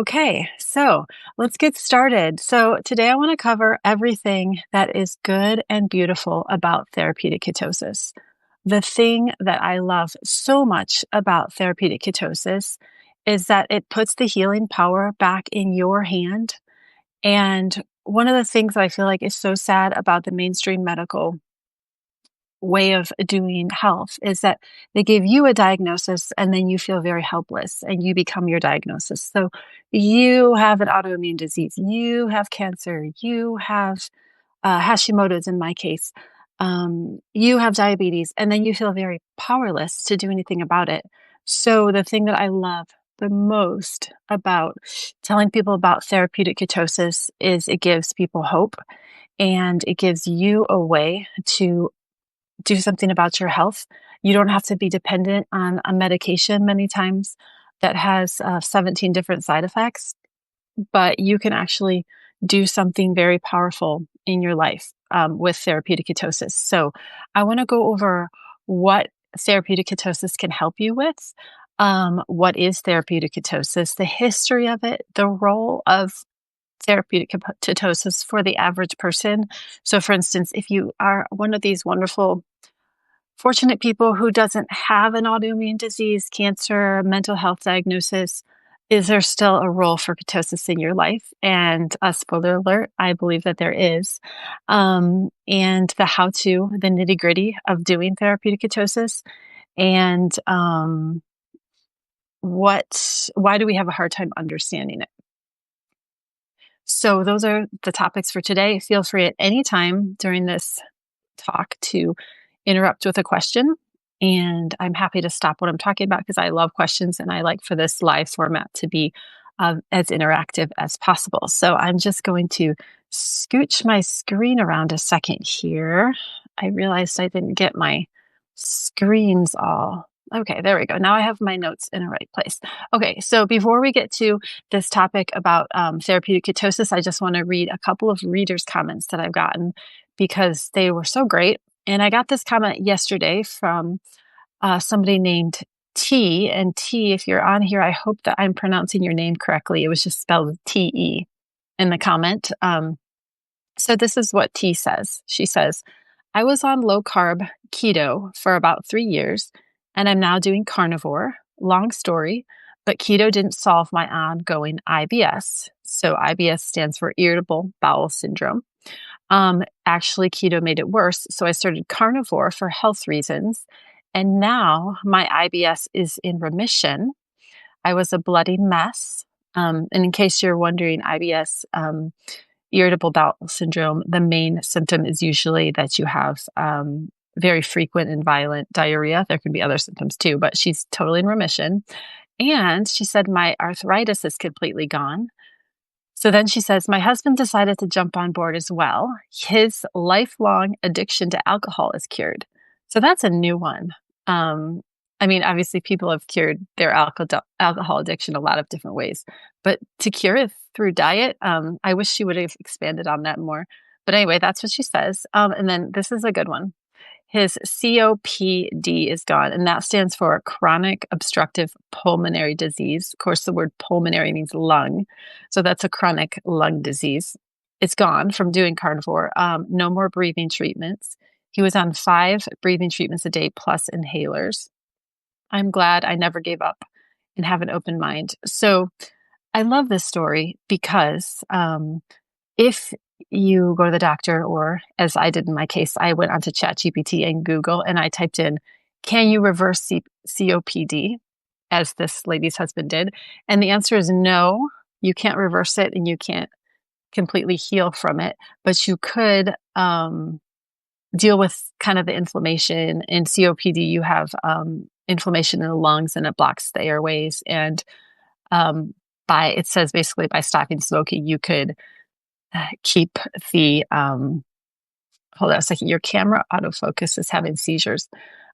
Okay, so let's get started. So, today I want to cover everything that is good and beautiful about therapeutic ketosis. The thing that I love so much about therapeutic ketosis is that it puts the healing power back in your hand. And one of the things that I feel like is so sad about the mainstream medical way of doing health is that they give you a diagnosis and then you feel very helpless and you become your diagnosis. So you have an autoimmune disease, you have cancer, you have Hashimoto's in my case, you have diabetes, and then you feel very powerless to do anything about it. So the thing that I love the most about telling people about therapeutic ketosis is it gives people hope and it gives you a way to do something about your health. You don't have to be dependent on a medication many times that has 17 different side effects, but you can actually do something very powerful in your life with therapeutic ketosis. So, I want to go over what therapeutic ketosis can help you with. What is therapeutic ketosis, the history of it, the role of therapeutic ketosis for the average person. So, for instance, if you are one of these wonderful fortunate people who doesn't have an autoimmune disease, cancer, mental health diagnosis, is there still a role for ketosis in your life? And a spoiler alert, I believe that there is. And the how to, the nitty gritty of doing therapeutic ketosis, and why do we have a hard time understanding it? So, those are the topics for today. Feel free at any time during this talk to interrupt with a question. And I'm happy to stop what I'm talking about because I love questions and I like for this live format to be as interactive as possible. So I'm just going to scooch my screen around a second here. I realized I didn't get my screens all. Okay, there we go. Now I have my notes in the right place. Okay, so before we get to this topic about therapeutic ketosis, I just want to read a couple of readers' comments that I've gotten because they were so great. And I got this comment yesterday from somebody named T. And T, if you're on here, I hope that I'm pronouncing your name correctly. It was just spelled T-E in the comment. So this is what T says. She says, I was on low carb keto for about 3 years, and I'm now doing carnivore. Long story, but keto didn't solve my ongoing IBS. So IBS stands for irritable bowel syndrome. Actually, keto made it worse. So I started carnivore for health reasons. And now my IBS is in remission. I was a bloody mess. And in case you're wondering, IBS, irritable bowel syndrome, the main symptom is usually that you have very frequent and violent diarrhea. There can be other symptoms too, but she's totally in remission. And she said, my arthritis is completely gone. So then she says, my husband decided to jump on board as well. His lifelong addiction to alcohol is cured. So that's a new one. I mean, obviously, people have cured their alcohol addiction a lot of different ways, but to cure it through diet, I wish she would have expanded on that more. But anyway, that's what she says. And then this is a good one. His COPD is gone, and that stands for chronic obstructive pulmonary disease. Of course, the word pulmonary means lung, so that's a chronic lung disease. It's gone from doing carnivore. No more breathing treatments. He was on 5 breathing treatments a day plus inhalers. I'm glad I never gave up and have an open mind. So I love this story because if you go to the doctor, or as I did in my case, I went onto ChatGPT and Google and I typed in, can you reverse COPD, as this lady's husband did? And the answer is no, you can't reverse it and you can't completely heal from it, but you could deal with kind of the inflammation. In COPD, you have inflammation in the lungs and it blocks the airways. And it says basically by stopping smoking, you could keep the hold on a second, your camera autofocus is having seizures.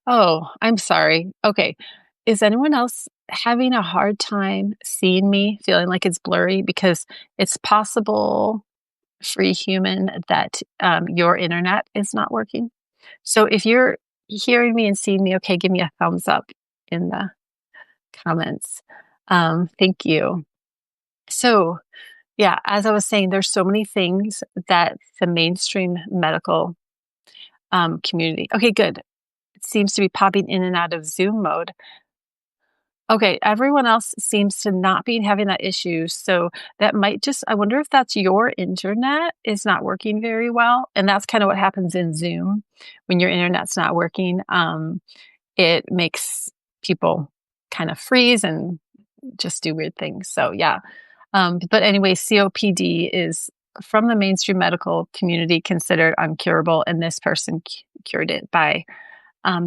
Oh, I'm sorry. Okay, is anyone else having a hard time seeing me, feeling like it's blurry? Because it's possible, free human, that your internet is not working. So if you're hearing me and seeing me, okay, give me a thumbs up in the comments. Thank you. So, yeah, as I was saying, there's so many things that the mainstream medical community. Okay, good. It seems to be popping in and out of Zoom mode. Okay, everyone else seems to not be having that issue. So that might just, I wonder if that's your internet is not working very well. And that's kind of what happens in Zoom when your internet's not working. It makes people kind of freeze and just do weird things. So, yeah. But anyway, COPD is from the mainstream medical community considered uncurable. And this person cured it by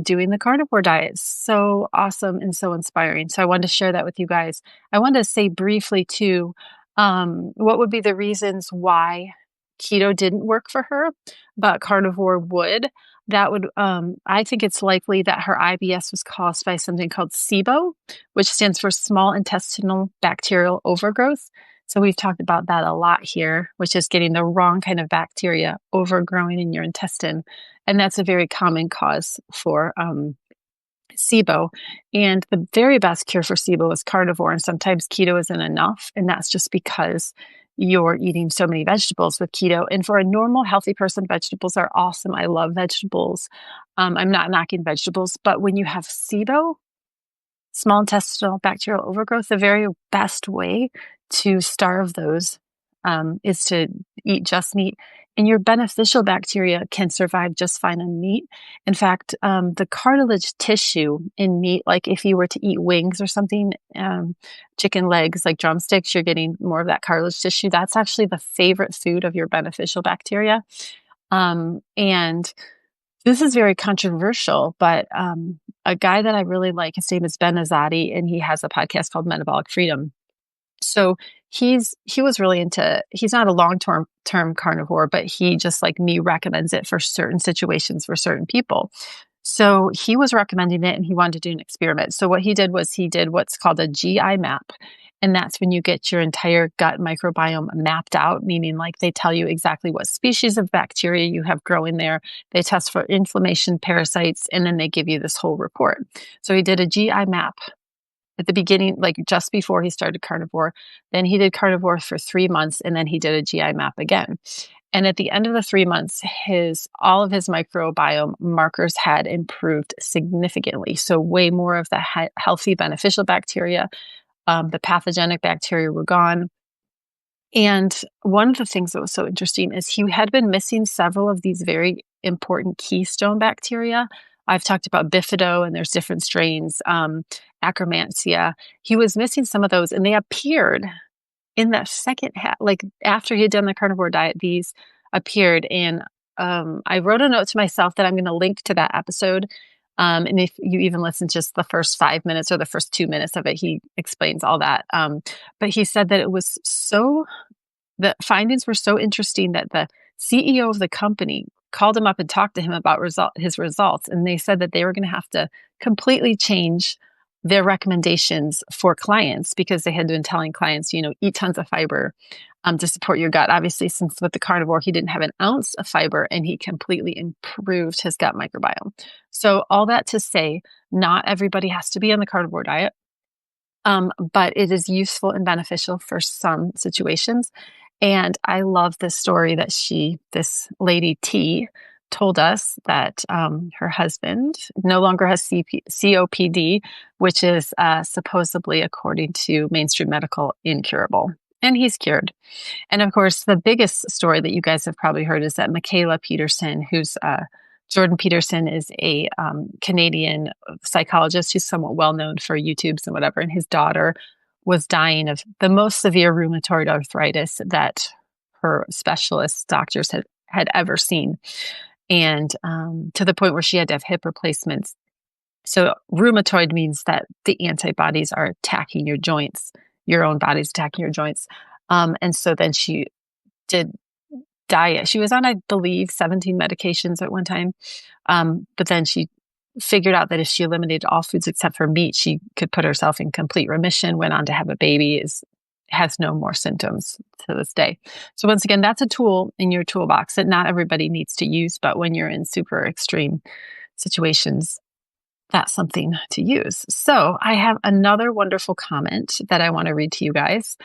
doing the carnivore diet. So awesome and so inspiring. So I wanted to share that with you guys. I wanted to say briefly too, what would be the reasons why keto didn't work for her, but carnivore would. That would, I think it's likely that her IBS was caused by something called SIBO, which stands for small intestinal bacterial overgrowth. So we've talked about that a lot here, which is getting the wrong kind of bacteria overgrowing in your intestine. And that's a very common cause for SIBO. And the very best cure for SIBO is carnivore. And sometimes keto isn't enough. And that's just because you're eating so many vegetables with keto. And for a normal, healthy person, vegetables are awesome. I love vegetables. I'm not knocking vegetables. But when you have SIBO, small intestinal bacterial overgrowth, the very best way to starve those is to eat just meat. And your beneficial bacteria can survive just fine on meat. In fact, the cartilage tissue in meat, like if you were to eat wings or something, chicken legs, like drumsticks, you're getting more of that cartilage tissue. That's actually the favorite food of your beneficial bacteria. And this is very controversial, but a guy that I really like, his name is Ben Azadi, and he has a podcast called Metabolic Freedom. So he was really into, he's not a long-term carnivore, but he just like me recommends it for certain situations for certain people. So he was recommending it and he wanted to do an experiment. So what he did was he did what's called a GI map. And that's when you get your entire gut microbiome mapped out, meaning like they tell you exactly what species of bacteria you have growing there. They test for inflammation, parasites, and then they give you this whole report. So he did a GI map at the beginning, like just before he started carnivore. Then he did carnivore for 3 months, and then he did a GI map again. And at the end of the 3 months, all of his microbiome markers had improved significantly. So way more of the healthy, beneficial bacteria, the pathogenic bacteria were gone. And one of the things that was so interesting is he had been missing several of these very important keystone bacteria. I've talked about bifido, and there's different strains, Akkermansia. He was missing some of those, and they appeared in that second half, like after he had done the carnivore diet, these appeared. And I wrote a note to myself that I'm going to link to that episode. And if you even listen to just the first 5 minutes or the first 2 minutes of it, he explains all that. But he said that the findings were so interesting that the CEO of the company called him up and talked to him about his results. And they said that they were going to have to completely change their recommendations for clients because they had been telling clients, eat tons of fiber to support your gut. Obviously, since with the carnivore, he didn't have an ounce of fiber and he completely improved his gut microbiome. So all that to say, not everybody has to be on the carnivore diet, but it is useful and beneficial for some situations. And I love this story that this lady T told us that her husband no longer has COPD, which is supposedly, according to mainstream medical, incurable. And he's cured. And of course, the biggest story that you guys have probably heard is that Mikhaila Peterson, who's Jordan Peterson is a Canadian psychologist who's somewhat well known for YouTubes and whatever. And his daughter was dying of the most severe rheumatoid arthritis that her specialist doctors had ever seen. And to the point where she had to have hip replacements. So rheumatoid means that the antibodies are attacking your joints, your own body's attacking your joints. And so then she did diet. She was on, I believe, 17 medications at one time. But then she figured out that if she eliminated all foods except for meat, she could put herself in complete remission, went on to have a baby, has no more symptoms to this day. So once again, that's a tool in your toolbox that not everybody needs to use, but when you're in super extreme situations, that's something to use. So I have another wonderful comment that I want to read to you guys.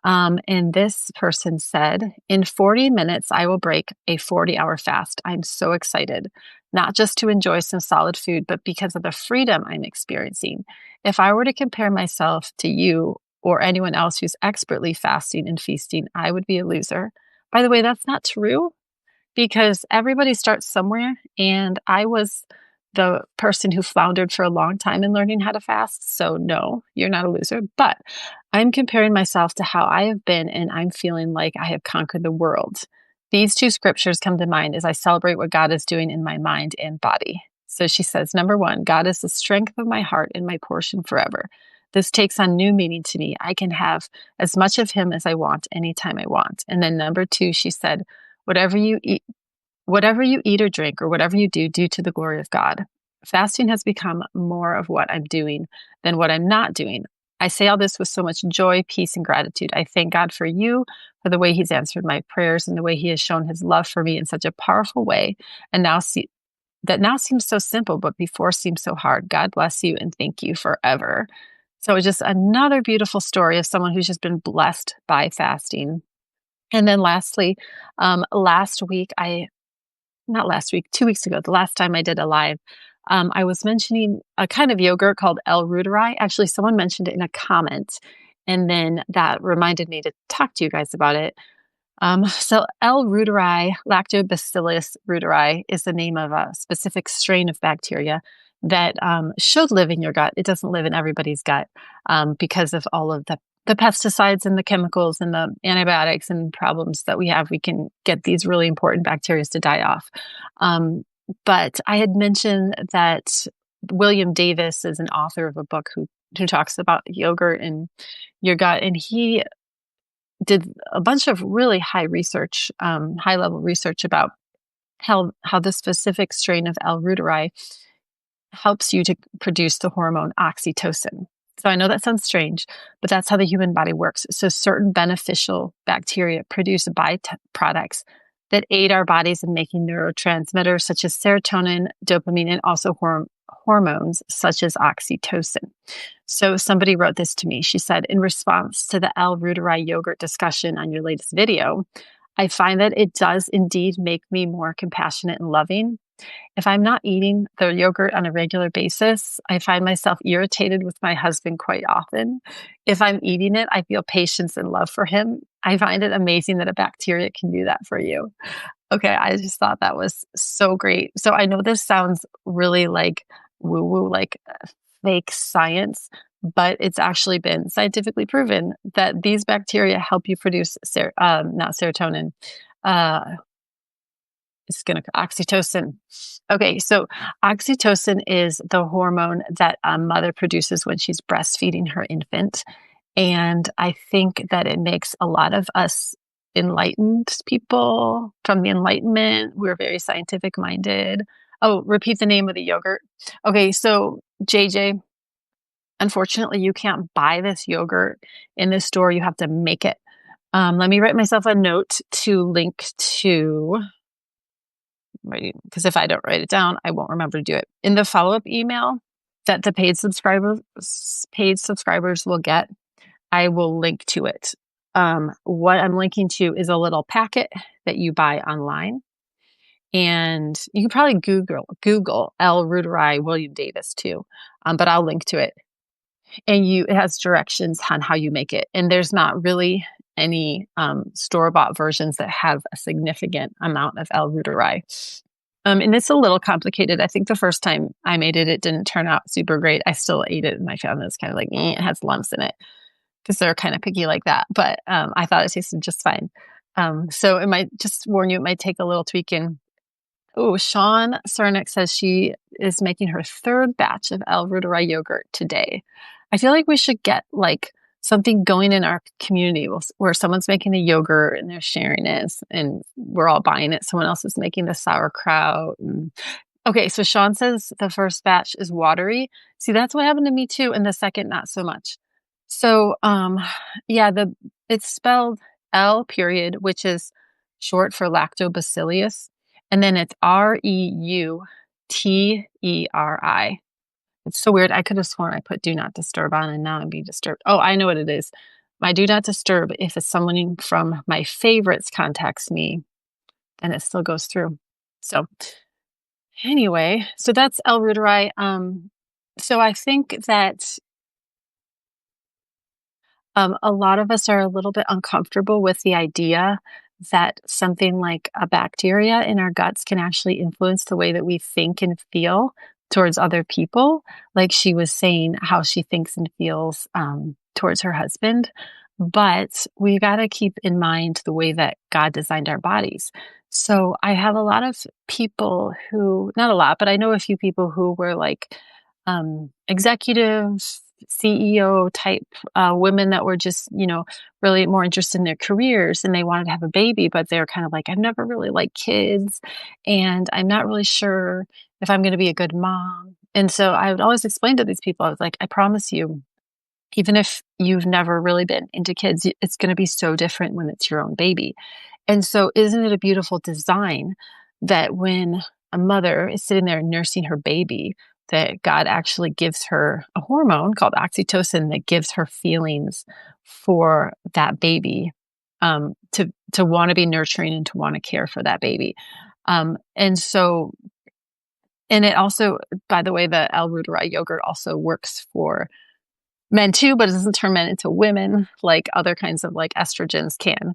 And this person said, in 40 minutes, I will break a 40-hour fast. I'm so excited, not just to enjoy some solid food, but because of the freedom I'm experiencing. If I were to compare myself to you or anyone else who's expertly fasting and feasting, I would be a loser. By the way, that's not true because everybody starts somewhere. And I was the person who floundered for a long time in learning how to fast. So, no, you're not a loser. But I'm comparing myself to how I have been, and I'm feeling like I have conquered the world. These two scriptures come to mind as I celebrate what God is doing in my mind and body. So she says, number one, God is the strength of my heart and my portion forever. This takes on new meaning to me. I can have as much of him as I want anytime I want. And then number two, she said, whatever you eat, whatever you eat or drink, or whatever you do, do to the glory of God. Fasting has become more of what I'm doing than what I'm not doing. I say all this with so much joy, peace, and gratitude. I thank God for you, for the way he's answered my prayers and the way he has shown his love for me in such a powerful way. And that now seems so simple, but before seemed so hard. God bless you and thank you forever. So it's just another beautiful story of someone who's just been blessed by fasting. And then lastly, last week, not last week, 2 weeks ago, the last time I did a live, I was mentioning a kind of yogurt called L-Reuteri. Actually, someone mentioned it in a comment, and then that reminded me to talk to you guys about it. So L-Reuteri, Lactobacillus reuteri, is the name of a specific strain of bacteria that should live in your gut. It doesn't live in everybody's gut because of all of the pesticides and the chemicals and the antibiotics and problems that we have. We can get these really important bacteria to die off. But I had mentioned that William Davis is an author of a book who talks about yogurt and your gut, and he did a bunch of really high level research about how the specific strain of L-Reuteri helps you to produce the hormone oxytocin. So I know that sounds strange, but that's how the human body works. So certain beneficial bacteria produce byproducts that aid our bodies in making neurotransmitters such as serotonin, dopamine, and also hormones such as oxytocin. So somebody wrote this to me. She said, in response to the L-Reuteri yogurt discussion on your latest video, I find that it does indeed make me more compassionate and loving. If I'm not eating the yogurt on a regular basis, I find myself irritated with my husband quite often. If I'm eating it, I feel patience and love for him. I find it amazing that a bacteria can do that for you. Okay, I just thought that was so great. So I know this sounds really like woo-woo, like fake science, but it's actually been scientifically proven that these bacteria help you produce not serotonin. Oxytocin. Okay, so oxytocin is the hormone that a mother produces when she's breastfeeding her infant. And I think that it makes a lot of us enlightened people from the Enlightenment. We're very scientific minded. Oh, repeat the name of the yogurt. Okay, so JJ, unfortunately, you can't buy this yogurt in the store. You have to make it. Let me write myself a note to link to, because if I don't write it down, I won't remember to do it. In the follow-up email that the paid subscribers will get, I will link to it. What I'm linking to is a little packet that you buy online. And you can probably Google L-Reuteri William Davis too, but I'll link to it. And it has directions on how you make it. And there's not really any store-bought versions that have a significant amount of L-Reuteri. And it's a little complicated. I think the first time I made it, it didn't turn out super great. I still ate it, and my family was kind of like, it has lumps in it, because they're kind of picky like that. But I thought it tasted just fine. So it might, just warn you, it might take a little tweaking. Oh, Sean Cernick says she is making her third batch of L-Reuteri yogurt today. I feel like we should get like something going in our community where someone's making a yogurt and they're sharing it and we're all buying it. Someone else is making the sauerkraut. Okay, so Sean says the first batch is watery. See, that's what happened to me too. And the second, not so much. So, yeah, it's spelled L period, which is short for lactobacillus. And then it's Reuteri. It's so weird. I could have sworn I put do not disturb on and now I'm being disturbed. Oh, I know what it is. my do not disturb, if it's someone from my favorites contacts me, then it still goes through. So anyway, so that's L-reuteri. So I think that a lot of us are a little bit uncomfortable with the idea that something like a bacteria in our guts can actually influence the way that we think and feel towards other people. Like she was saying, how she thinks and feels towards her husband. But we got to keep in mind the way that God designed our bodies. So I have a lot of people who, not a lot, but I know a few people who were like executives, CEO type women that were just, really more interested in their careers and they wanted to have a baby, but they're kind of like, I've never really liked kids and I'm not really sure if I'm going to be a good mom. And so I would always explain to these people, I was like, I promise you, even if you've never really been into kids, it's going to be so different when it's your own baby. And so, isn't it a beautiful design that when a mother is sitting there nursing her baby, that God actually gives her a hormone called oxytocin that gives her feelings for that baby, to want to be nurturing and to want to care for that baby. And so, and it also, by the way, the L-reuteri yogurt also works for men too, but it doesn't turn men into women like other kinds of like estrogens can.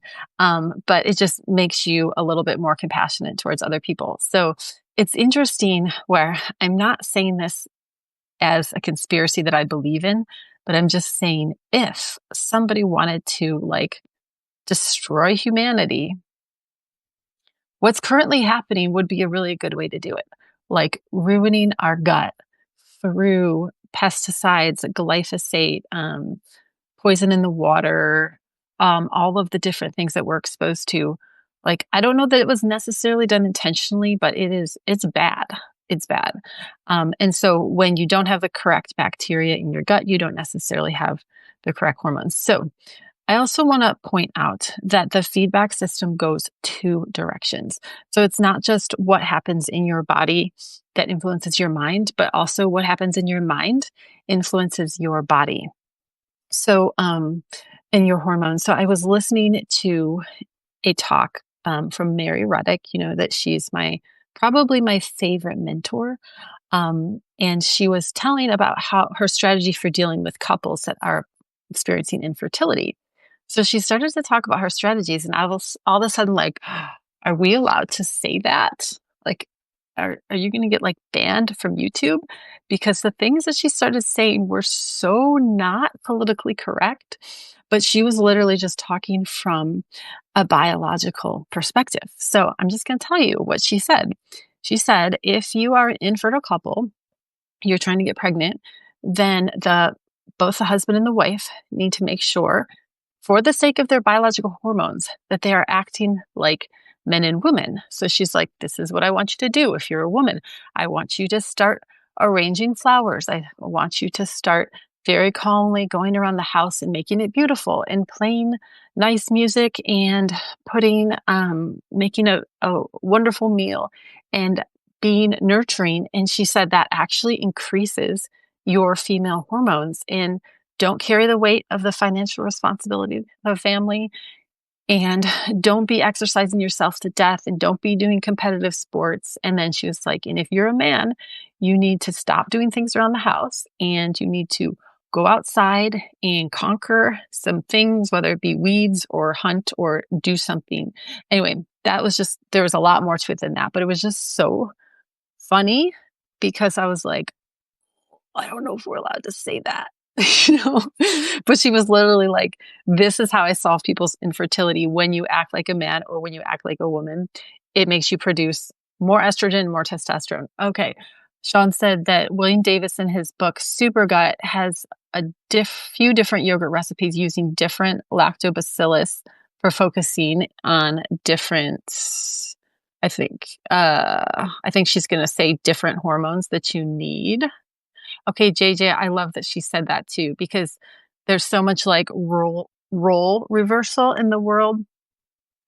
But it just makes you a little bit more compassionate towards other people. So it's interesting where I'm not saying this as a conspiracy that I believe in, but I'm just saying if somebody wanted to like destroy humanity, what's currently happening would be a really good way to do it. Like ruining our gut through pesticides, glyphosate, poison in the water, all of the different things that we're exposed to. Like, I don't know that it was necessarily done intentionally, but it's bad. It's bad. And so when you don't have the correct bacteria in your gut, you don't necessarily have the correct hormones. So I also want to point out that the feedback system goes two directions. So it's not just what happens in your body that influences your mind, but also what happens in your mind influences your body. So, and your hormones. So I was listening to a talk from Mary Ruddick, that she's probably my favorite mentor. And she was telling about how her strategy for dealing with couples that are experiencing infertility. So she started to talk about her strategies, and I was all of a sudden like, are we allowed to say that? Like, are you going to get like banned from YouTube? Because the things that she started saying were so not politically correct, but she was literally just talking from a biological perspective. So I'm just going to tell you what she said. She said, if you are an infertile couple, you're trying to get pregnant, then both the husband and the wife need to make sure, for the sake of their biological hormones, that they are acting like men and women. So she's like, this is what I want you to do. If you're a woman, I want you to start arranging flowers. I want you to start very calmly going around the house and making it beautiful and playing nice music and making a wonderful meal and being nurturing. And she said that actually increases your female hormones and don't carry the weight of the financial responsibility of family. And don't be exercising yourself to death and don't be doing competitive sports. And then she was like, and if you're a man, you need to stop doing things around the house and you need to go outside and conquer some things, whether it be weeds or hunt or do something. Anyway, there was a lot more to it than that, but it was just so funny because I was like, I don't know if we're allowed to say that. you know but she was literally like, this is how I solve people's infertility. When you act like a man or when you act like a woman, it makes you produce more estrogen, more testosterone. Okay. Sean said that William Davis in his book Super Gut has a few different yogurt recipes using different lactobacillus for focusing on different, I think she's going to say different hormones that you need. Okay, JJ, I love that she said that too, because there's so much like role reversal in the world.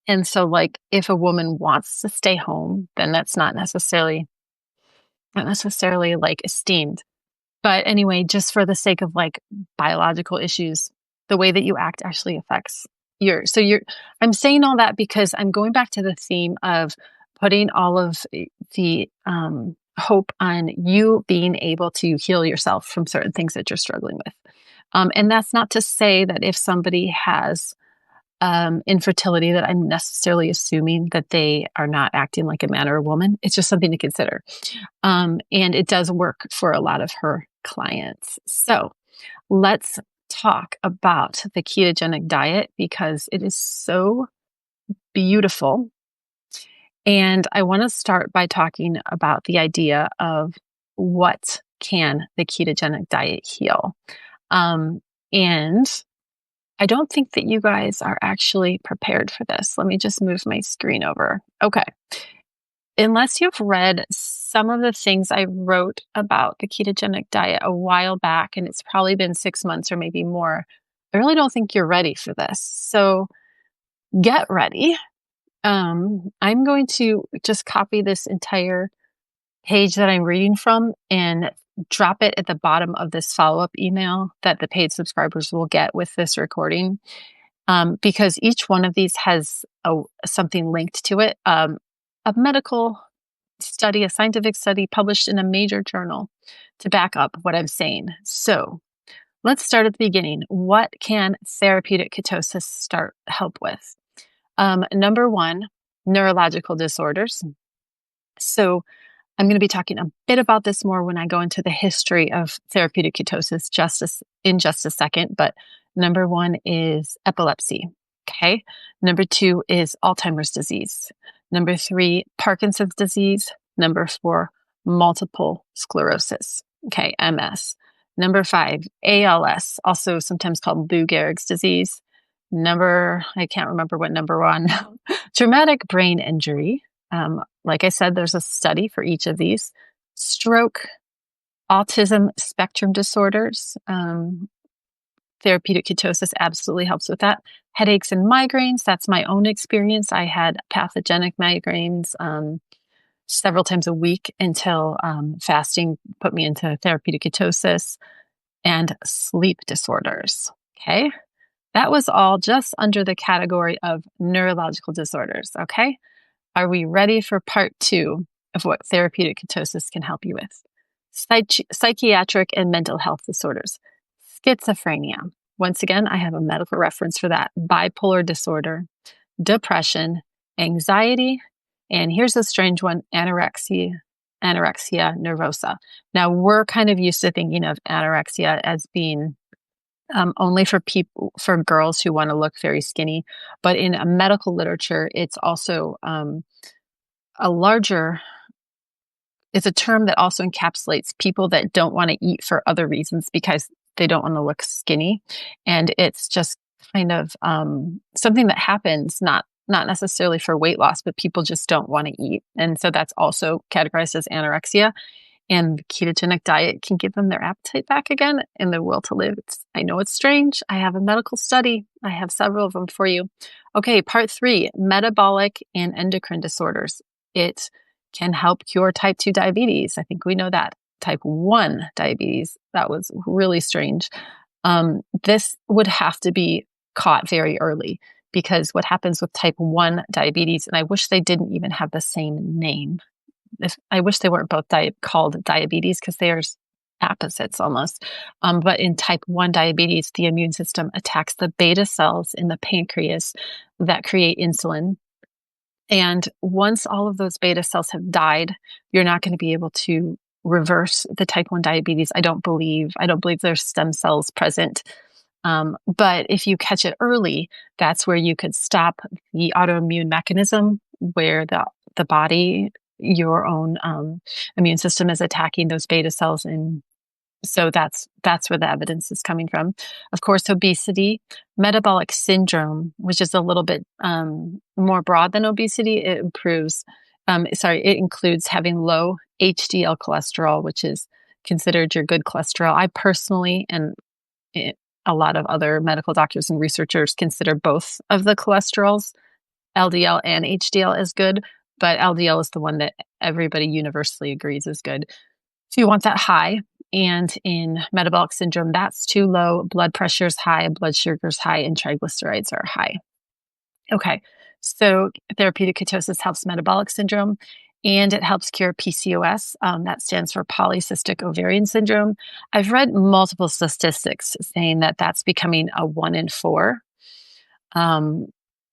And so like if a woman wants to stay home, then that's not necessarily like esteemed. But anyway, just for the sake of like biological issues, the way that you act actually affects I'm saying all that because I'm going back to the theme of putting all of the hope on you being able to heal yourself from certain things that you're struggling with. And that's not to say that if somebody has infertility, that I'm necessarily assuming that they are not acting like a man or a woman. It's just something to consider. And it does work for a lot of her clients. So let's talk about the ketogenic diet because it is so beautiful. And I want to start by talking about the idea of what can the ketogenic diet heal. And I don't think that you guys are actually prepared for this. Let me just move my screen over. Okay. Unless you've read some of the things I wrote about the ketogenic diet a while back, and it's probably been 6 months or maybe more, I really don't think you're ready for this. So get ready. I'm going to just copy this entire page that I'm reading from and drop it at the bottom of this follow-up email that the paid subscribers will get with this recording. Because each one of these has something linked to it, a medical study, a scientific study published in a major journal to back up what I'm saying. So let's start at the beginning. What can therapeutic ketosis help with? Number one, neurological disorders. So I'm going to be talking a bit about this more when I go into the history of therapeutic ketosis in just a second. But number one is epilepsy. Okay. Number two is Alzheimer's disease. Number three, Parkinson's disease. Number four, multiple sclerosis. Okay. MS. Number five, ALS, also sometimes called Lou Gehrig's disease. I can't remember what number one, traumatic brain injury. Like I said, there's a study for each of these. Stroke, autism spectrum disorders. Therapeutic ketosis absolutely helps with that. Headaches and migraines. That's my own experience. I had pathogenic migraines several times a week until fasting put me into therapeutic ketosis. And sleep disorders. Okay. That was all just under the category of neurological disorders. Okay. Are we ready for part two of what therapeutic ketosis can help you with? Psychiatric and mental health disorders. Schizophrenia. Once again, I have a medical reference for that. Bipolar disorder, depression, anxiety, and here's a strange one, anorexia nervosa. Now, we're kind of used to thinking of anorexia as being only for girls who want to look very skinny. But in a medical literature, it's also it's a term that also encapsulates people that don't want to eat for other reasons because they don't want to look skinny. And it's just kind of something that happens, not necessarily for weight loss, but people just don't want to eat. And so that's also categorized as anorexia. And the ketogenic diet can give them their appetite back again and the will to live. I know it's strange. I have a medical study. I have several of them for you. Okay, part three, metabolic and endocrine disorders. It can help cure type 2 diabetes. I think we know that. Type 1 diabetes, that was really strange. This would have to be caught very early because what happens with type 1 diabetes, and I wish they didn't even have the same name. I wish they weren't both called diabetes because they are opposites almost. But in type 1 diabetes, the immune system attacks the beta cells in the pancreas that create insulin. And once all of those beta cells have died, you're not going to be able to reverse the type 1 diabetes. I don't believe there's stem cells present. But if you catch it early, that's where you could stop the autoimmune mechanism where the body, your own immune system is attacking those beta cells. And so that's where the evidence is coming from. Of course, obesity, metabolic syndrome, which is a little bit more broad than obesity. It includes having low HDL cholesterol, which is considered your good cholesterol. I personally, and a lot of other medical doctors and researchers consider both of the cholesterols, LDL and HDL, as good, but LDL is the one that everybody universally agrees is good. So you want that high. and in metabolic syndrome, that's too low, blood pressure's high, blood sugar's high, and triglycerides are high. Okay, so therapeutic ketosis helps metabolic syndrome and it helps cure PCOS. That stands for polycystic ovarian syndrome. I've read multiple statistics saying that that's becoming a 1 in 4. Um,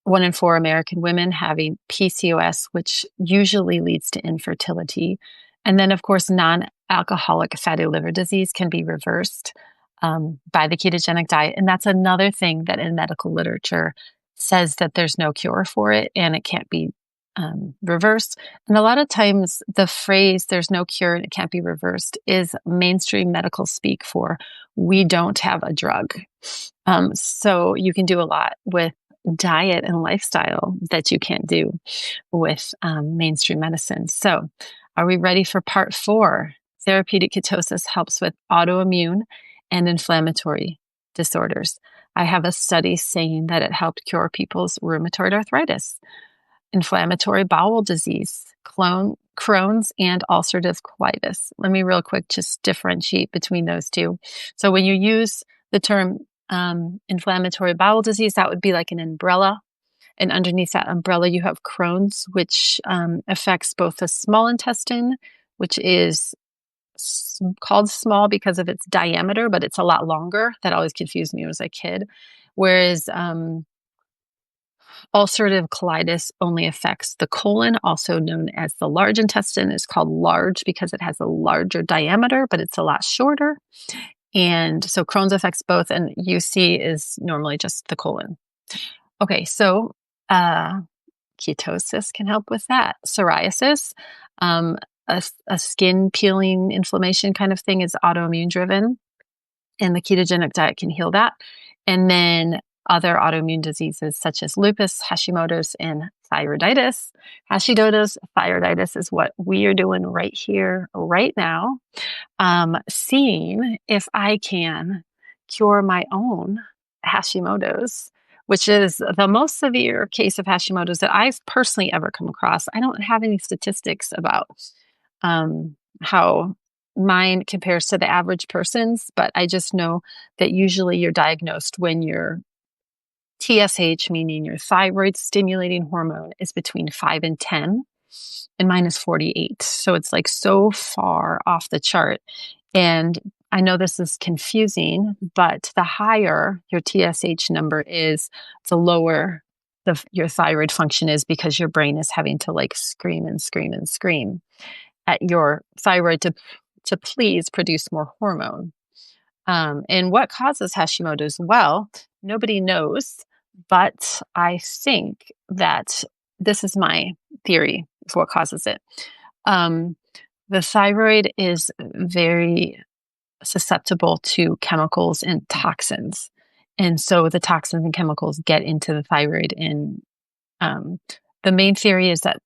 1 in 4 American women having PCOS, which usually leads to infertility. And then, of course, non alcoholic fatty liver disease can be reversed by the ketogenic diet. And that's another thing that in medical literature says that there's no cure for it and it can't be reversed. And a lot of times, the phrase there's no cure and it can't be reversed is mainstream medical speak for we don't have a drug. So you can do a lot with diet and lifestyle that you can't do with mainstream medicine. So, are we ready for part 4? Therapeutic ketosis helps with autoimmune and inflammatory disorders. I have a study saying that it helped cure people's rheumatoid arthritis, inflammatory bowel disease, Crohn's, and ulcerative colitis. Let me real quick just differentiate between those two. So when you use the term inflammatory bowel disease, that would be like an umbrella. And underneath that umbrella, you have Crohn's, which affects both the small intestine, which is called small because of its diameter, but it's a lot longer. That always confused me as a kid. Whereas ulcerative colitis only affects the colon, also known as the large intestine. It's called large because it has a larger diameter, but it's a lot shorter. And so Crohn's affects both, and UC is normally just the colon. Okay, so ketosis can help with that. Psoriasis, a skin peeling inflammation kind of thing, is autoimmune driven, and the ketogenic diet can heal that. And then other autoimmune diseases such as lupus, Hashimoto's, and thyroiditis. Hashimoto's thyroiditis is what we are doing right here, right now. Seeing if I can cure my own Hashimoto's, which is the most severe case of Hashimoto's that I've personally ever come across. I don't have any statistics about how mine compares to the average person's, but I just know that usually you're diagnosed when your TSH, meaning your thyroid stimulating hormone, is between 5 and 10, and mine is 48. So it's like so far off the chart. And I know this is confusing, but the higher your TSH number is, the lower your thyroid function is, because your brain is having to like scream and scream and scream at your thyroid to please produce more hormone. And what causes Hashimoto's? Well, nobody knows, but I think that this is my theory of what causes it. The thyroid is very susceptible to chemicals and toxins. And so the toxins and chemicals get into the thyroid. And the main theory is that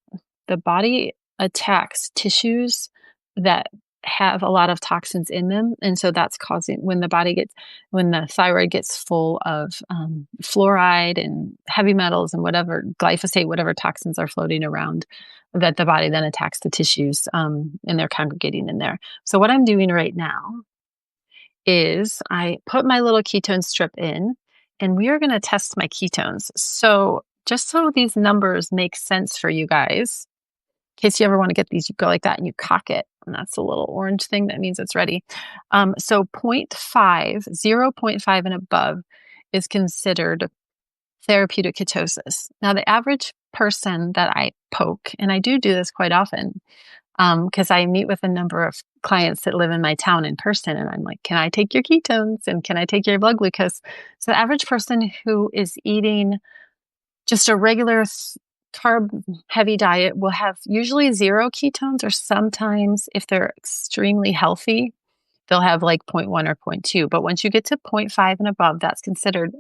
the body attacks tissues that have a lot of toxins in them. And so that's causing, when the thyroid gets full of fluoride and heavy metals and whatever, glyphosate, whatever toxins are floating around, that the body then attacks the tissues and they're congregating in there. So what I'm doing right now is I put my little ketone strip in, and we are going to test my ketones. So just so these numbers make sense for you guys, in case you ever want to get these, you go like that and you cock it. And that's a little orange thing. That means it's ready. So 0.5 and above is considered therapeutic ketosis. Now, the average person that I poke, and I do this quite often, because I meet with a number of clients that live in my town in person, and I'm like, can I take your ketones and can I take your blood glucose? So the average person who is eating just a regular carb heavy diet will have usually 0 ketones, or sometimes if they're extremely healthy, they'll have like 0.1 or 0.2. But once you get to 0.5 and above, that's considered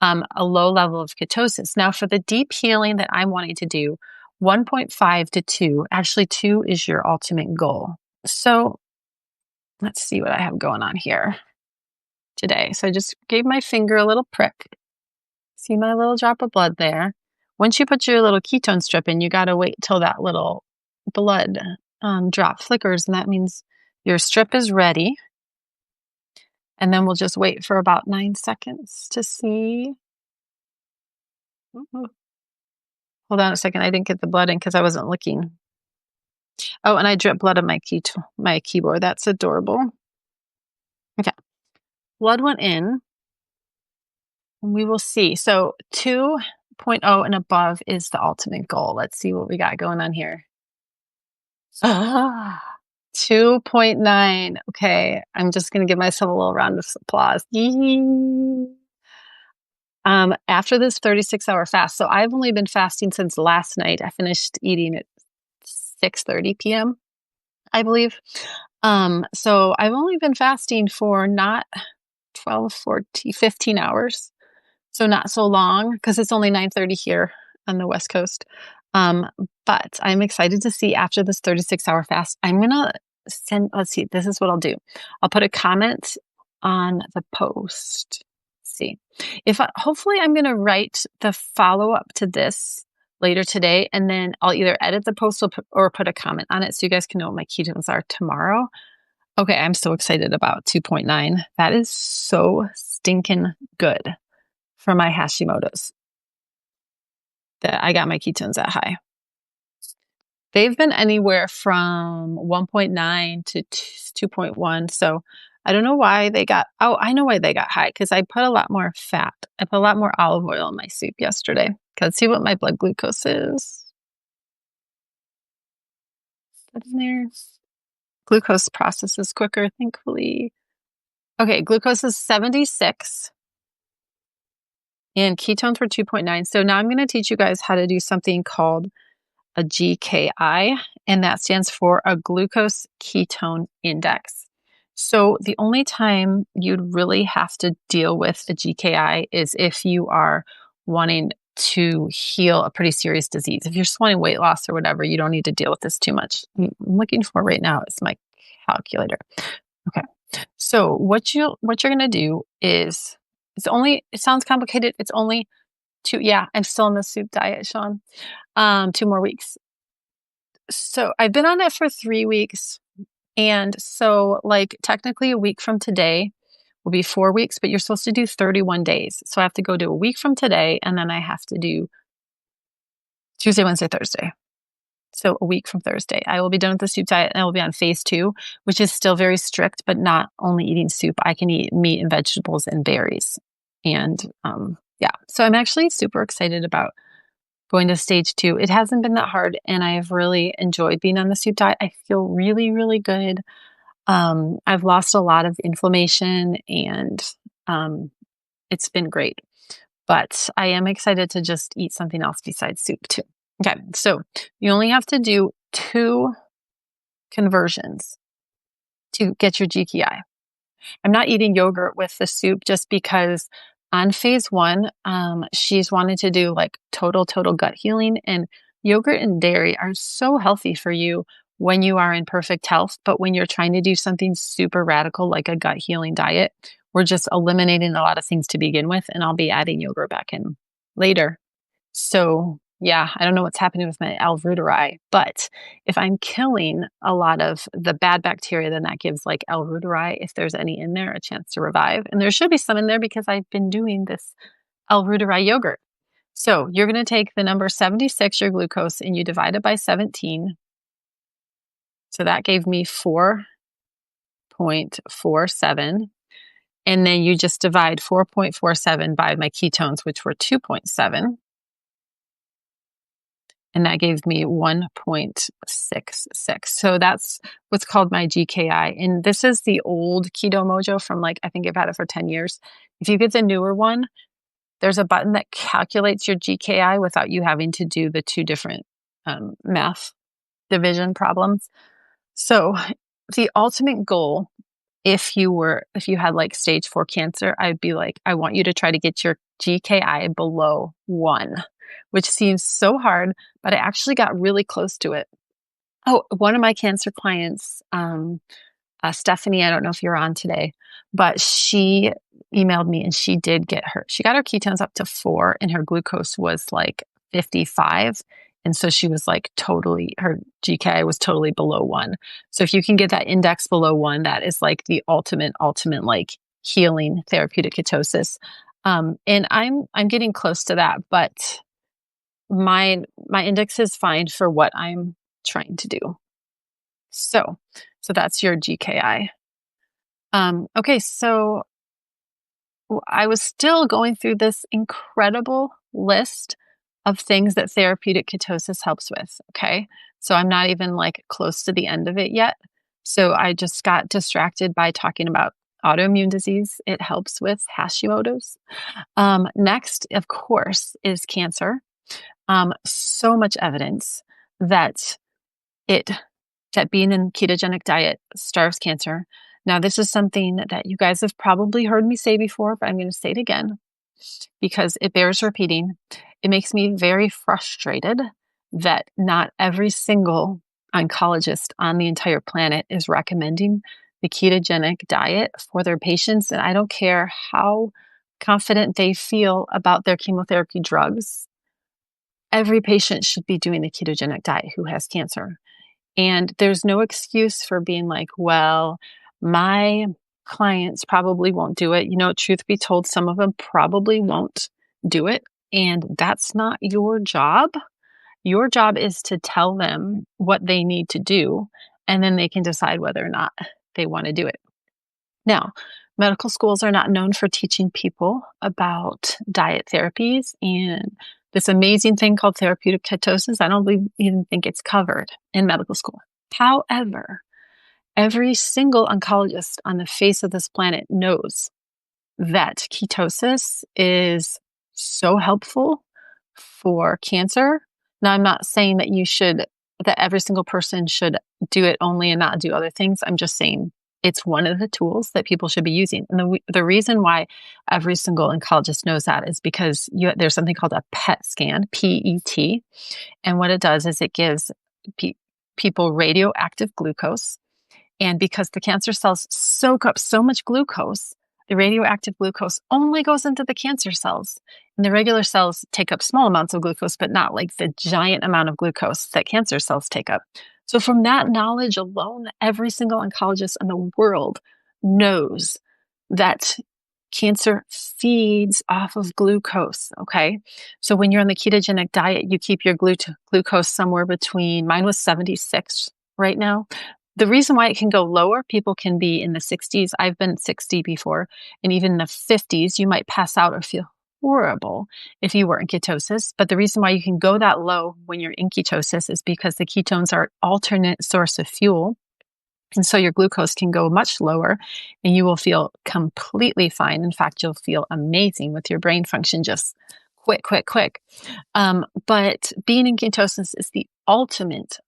a low level of ketosis. Now, for the deep healing that I'm wanting to do, 1.5 to 2, actually 2 is your ultimate goal. So let's see what I have going on here today. So I just gave my finger a little prick. See my little drop of blood there? Once you put your little ketone strip in, you got to wait till that little blood drop flickers, and that means your strip is ready. And then we'll just wait for about 9 seconds to see. Hold on a second. I didn't get the blood in because I wasn't looking. Oh, and I dripped blood on my keyboard. That's adorable. Okay. Blood went in. And we will see. So 2.0 and above is the ultimate goal. Let's see what we got going on here. 2.9. Okay. I'm just going to give myself a little round of applause. After this 36-hour fast, so I've only been fasting since last night. I finished eating at 6:30 p.m., I believe. So I've only been fasting for not 12, 14, 15 hours. So not so long because it's only 9:30 here on the West Coast. But I'm excited to see after this 36-hour fast, I'm going to let's see, this is what I'll do. I'll put a comment on the post. Let's see. Hopefully I'm going to write the follow-up to this later today, and then I'll either edit the post or put a comment on it so you guys can know what my ketones are tomorrow. Okay, I'm so excited about 2.9. That is so stinking good for my Hashimoto's that I got my ketones that high. They've been anywhere from 1.9 to 2.1. So I don't know why I know why they got high, because I put a lot more fat. I put a lot more olive oil in my soup yesterday. Let's see what my blood glucose is. Is that in there? Glucose processes quicker, thankfully. Okay, glucose is 76. And ketones were 2.9. So now I'm going to teach you guys how to do something called a GKI, and that stands for a glucose ketone index. So the only time you'd really have to deal with a GKI is if you are wanting to heal a pretty serious disease. If you're just wanting weight loss or whatever, you don't need to deal with this too much. I'm looking for right now is my calculator. Okay. So what you're going to do is, it sounds complicated. It's only I'm still on the soup diet, Sean. 2 more weeks. So I've been on it for 3 weeks. And so technically a week from today will be 4 weeks, but you're supposed to do 31 days. So I have to go do a week from today, and then I have to do Tuesday, Wednesday, Thursday. So a week from Thursday, I will be done with the soup diet, and I will be on phase 2, which is still very strict, but not only eating soup. I can eat meat and vegetables and berries. And so I'm actually super excited about going to stage 2. It hasn't been that hard, and I have really enjoyed being on the soup diet. I feel really, really good. I've lost a lot of inflammation, and it's been great. But I am excited to just eat something else besides soup too. Okay, so you only have to do 2 conversions to get your GKI. I'm not eating yogurt with the soup just because on phase 1, she's wanted to do total gut healing, and yogurt and dairy are so healthy for you when you are in perfect health. But when you're trying to do something super radical, like a gut healing diet, we're just eliminating a lot of things to begin with, and I'll be adding yogurt back in later. So yeah, I don't know what's happening with my L-reuteri, but if I'm killing a lot of the bad bacteria, then that gives L-reuteri, if there's any in there, a chance to revive. And there should be some in there because I've been doing this L-reuteri yogurt. So you're going to take the number 76, your glucose, and you divide it by 17. So that gave me 4.47. And then you just divide 4.47 by my ketones, which were 2.7. And that gave me 1.66. So that's what's called my GKI. And this is the old Keto Mojo from I think I've had it for 10 years. If you get the newer one, there's a button that calculates your GKI without you having to do the 2 different math division problems. So the ultimate goal, if you had stage 4 cancer, I'd be I want you to try to get your GKI below 1, which seems so hard, but I actually got really close to it. Oh, one of my cancer clients, Stephanie, I don't know if you're on today, but she emailed me, and she got her ketones up to 4, and her glucose was 55. And so she was her GKI was totally below 1. So if you can get that index below 1, that is the ultimate healing therapeutic ketosis. And I'm getting close to that, but my index is fine for what I'm trying to do. So that's your GKI. Okay, so I was still going through this incredible list of things that therapeutic ketosis helps with. Okay, so I'm not even like close to the end of it yet. So I just got distracted by talking about autoimmune disease. It helps with Hashimoto's. Next, of course, is cancer. So much evidence that it that being in ketogenic diet starves cancer. Now, this is something that you guys have probably heard me say before, but I'm going to say it again because it bears repeating. It makes me very frustrated that not every single oncologist on the entire planet is recommending the ketogenic diet for their patients. And I don't care how confident they feel about their chemotherapy drugs. Every patient should be doing the ketogenic diet who has cancer. And there's no excuse for being like, well, my clients probably won't do it. Truth be told, some of them probably won't do it. And that's not your job. Your job is to tell them what they need to do, and then they can decide whether or not they want to do it. Now, medical schools are not known for teaching people about diet therapies and this amazing thing called therapeutic ketosis. I don't even think it's covered in medical school. However, every single oncologist on the face of this planet knows that ketosis is so helpful for cancer. Now, I'm not saying that every single person should do it only and not do other things. I'm just saying it's one of the tools that people should be using. And the reason why every single oncologist knows that is because there's something called a PET scan, PET. And what it does is it gives people radioactive glucose. And because the cancer cells soak up so much glucose, the radioactive glucose only goes into the cancer cells. And the regular cells take up small amounts of glucose, but not like the giant amount of glucose that cancer cells take up. So from that knowledge alone, every single oncologist in the world knows that cancer feeds off of glucose, okay? So when you're on the ketogenic diet, you keep your glucose somewhere between, mine was 76 right now. The reason why it can go lower, people can be in the 60s. I've been 60 before, and even in the 50s, you might pass out or feel horrible if you were in ketosis. But the reason why you can go that low when you're in ketosis is because the ketones are an alternate source of fuel. And so your glucose can go much lower and you will feel completely fine. In fact, you'll feel amazing with your brain function, just quick. But being in ketosis is the ultimate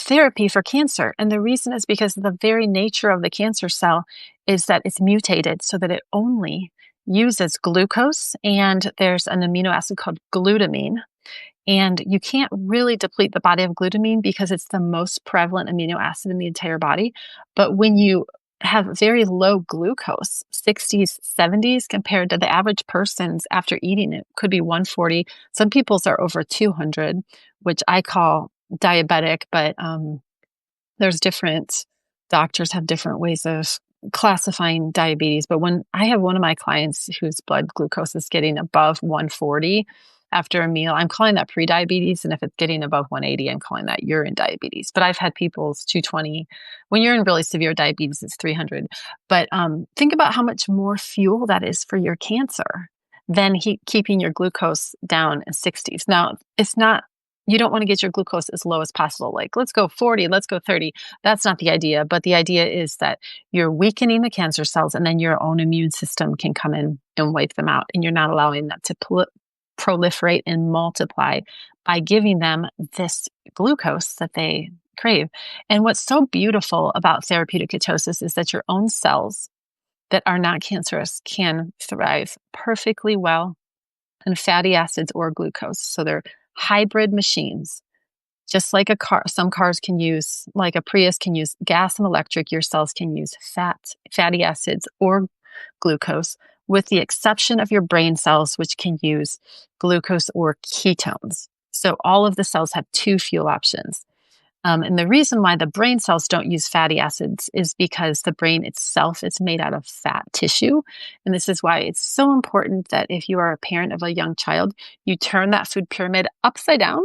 therapy for cancer. And the reason is because the very nature of the cancer cell is that it's mutated so that it only uses glucose, and there's an amino acid called glutamine. And you can't really deplete the body of glutamine because it's the most prevalent amino acid in the entire body. But when you have very low glucose, 60s, 70s, compared to the average person's after eating it, could be 140. Some people's are over 200, which I call diabetic, but there's different doctors have different ways of classifying diabetes. But when I have one of my clients whose blood glucose is getting above 140 after a meal, I'm calling that pre-diabetes. And if it's getting above 180, I'm calling that urine diabetes. But I've had people's 220. When you're in really severe diabetes, it's 300. But think about how much more fuel that is for your cancer than keeping your glucose down in 60s. Now, it's not, you don't want to get your glucose as low as possible. Like, let's go 40, let's go 30. That's not the idea. But the idea is that you're weakening the cancer cells and then your own immune system can come in and wipe them out. And you're not allowing that to proliferate and multiply by giving them this glucose that they crave. And what's so beautiful about therapeutic ketosis is that your own cells that are not cancerous can thrive perfectly well on fatty acids or glucose. So they're hybrid machines. Just like a car, some cars can use, like a Prius can use gas and electric, your cells can use fatty acids or glucose, with the exception of your brain cells, which can use glucose or ketones. So all of the cells have two fuel options. And the reason why the brain cells don't use fatty acids is because the brain itself is made out of fat tissue. And this is why it's so important that if you are a parent of a young child, you turn that food pyramid upside down.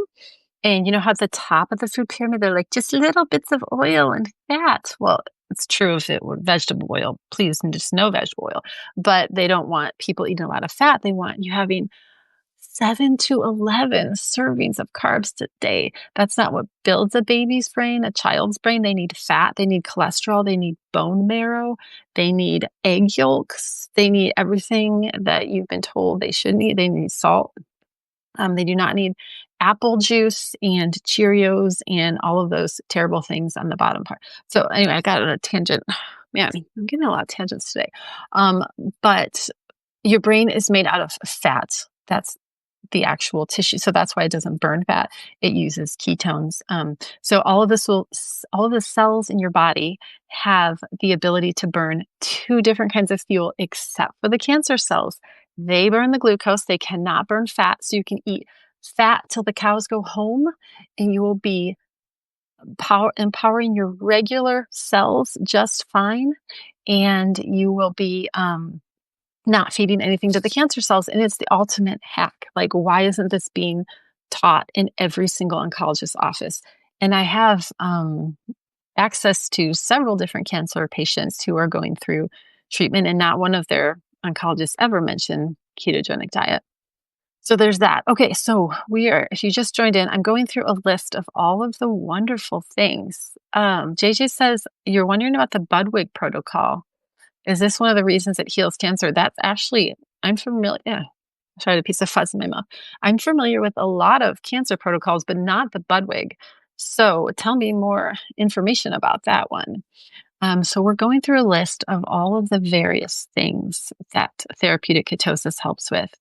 And you know how at the top of the food pyramid, they're like just little bits of oil and fat. Well, it's true if it were vegetable oil, please, and just no vegetable oil. But they don't want people eating a lot of fat. They want you having 7 to 11 servings of carbs a day. That's not what builds a baby's brain, a child's brain. They need fat, they need cholesterol, they need bone marrow, they need egg yolks, they need everything that you've been told they shouldn't eat. They need salt. They do not need apple juice and Cheerios and all of those terrible things on the bottom part. So anyway, I got on a tangent. Man, I'm getting a lot of tangents today. But your brain is made out of fat. That's the actual tissue. So that's why it doesn't burn fat. It uses ketones. So all of the cells in your body have the ability to burn two different kinds of fuel, except for the cancer cells. They burn the glucose. They cannot burn fat. So you can eat fat till the cows go home, and you will be empowering your regular cells just fine. And you will be not feeding anything to the cancer cells. And it's the ultimate hack. Like, why isn't this being taught in every single oncologist's office? And I have access to several different cancer patients who are going through treatment, and not one of their oncologists ever mentioned ketogenic diet. So there's that. Okay, so if you just joined in, I'm going through a list of all of the wonderful things. JJ says, you're wondering about the Budwig protocol. Is this one of the reasons it heals cancer? That's actually, I'm familiar. Yeah, I tried a piece of fuzz in my mouth. I'm familiar with a lot of cancer protocols, but not the Budwig. So tell me more information about that one. So we're going through a list of all of the various things that therapeutic ketosis helps with.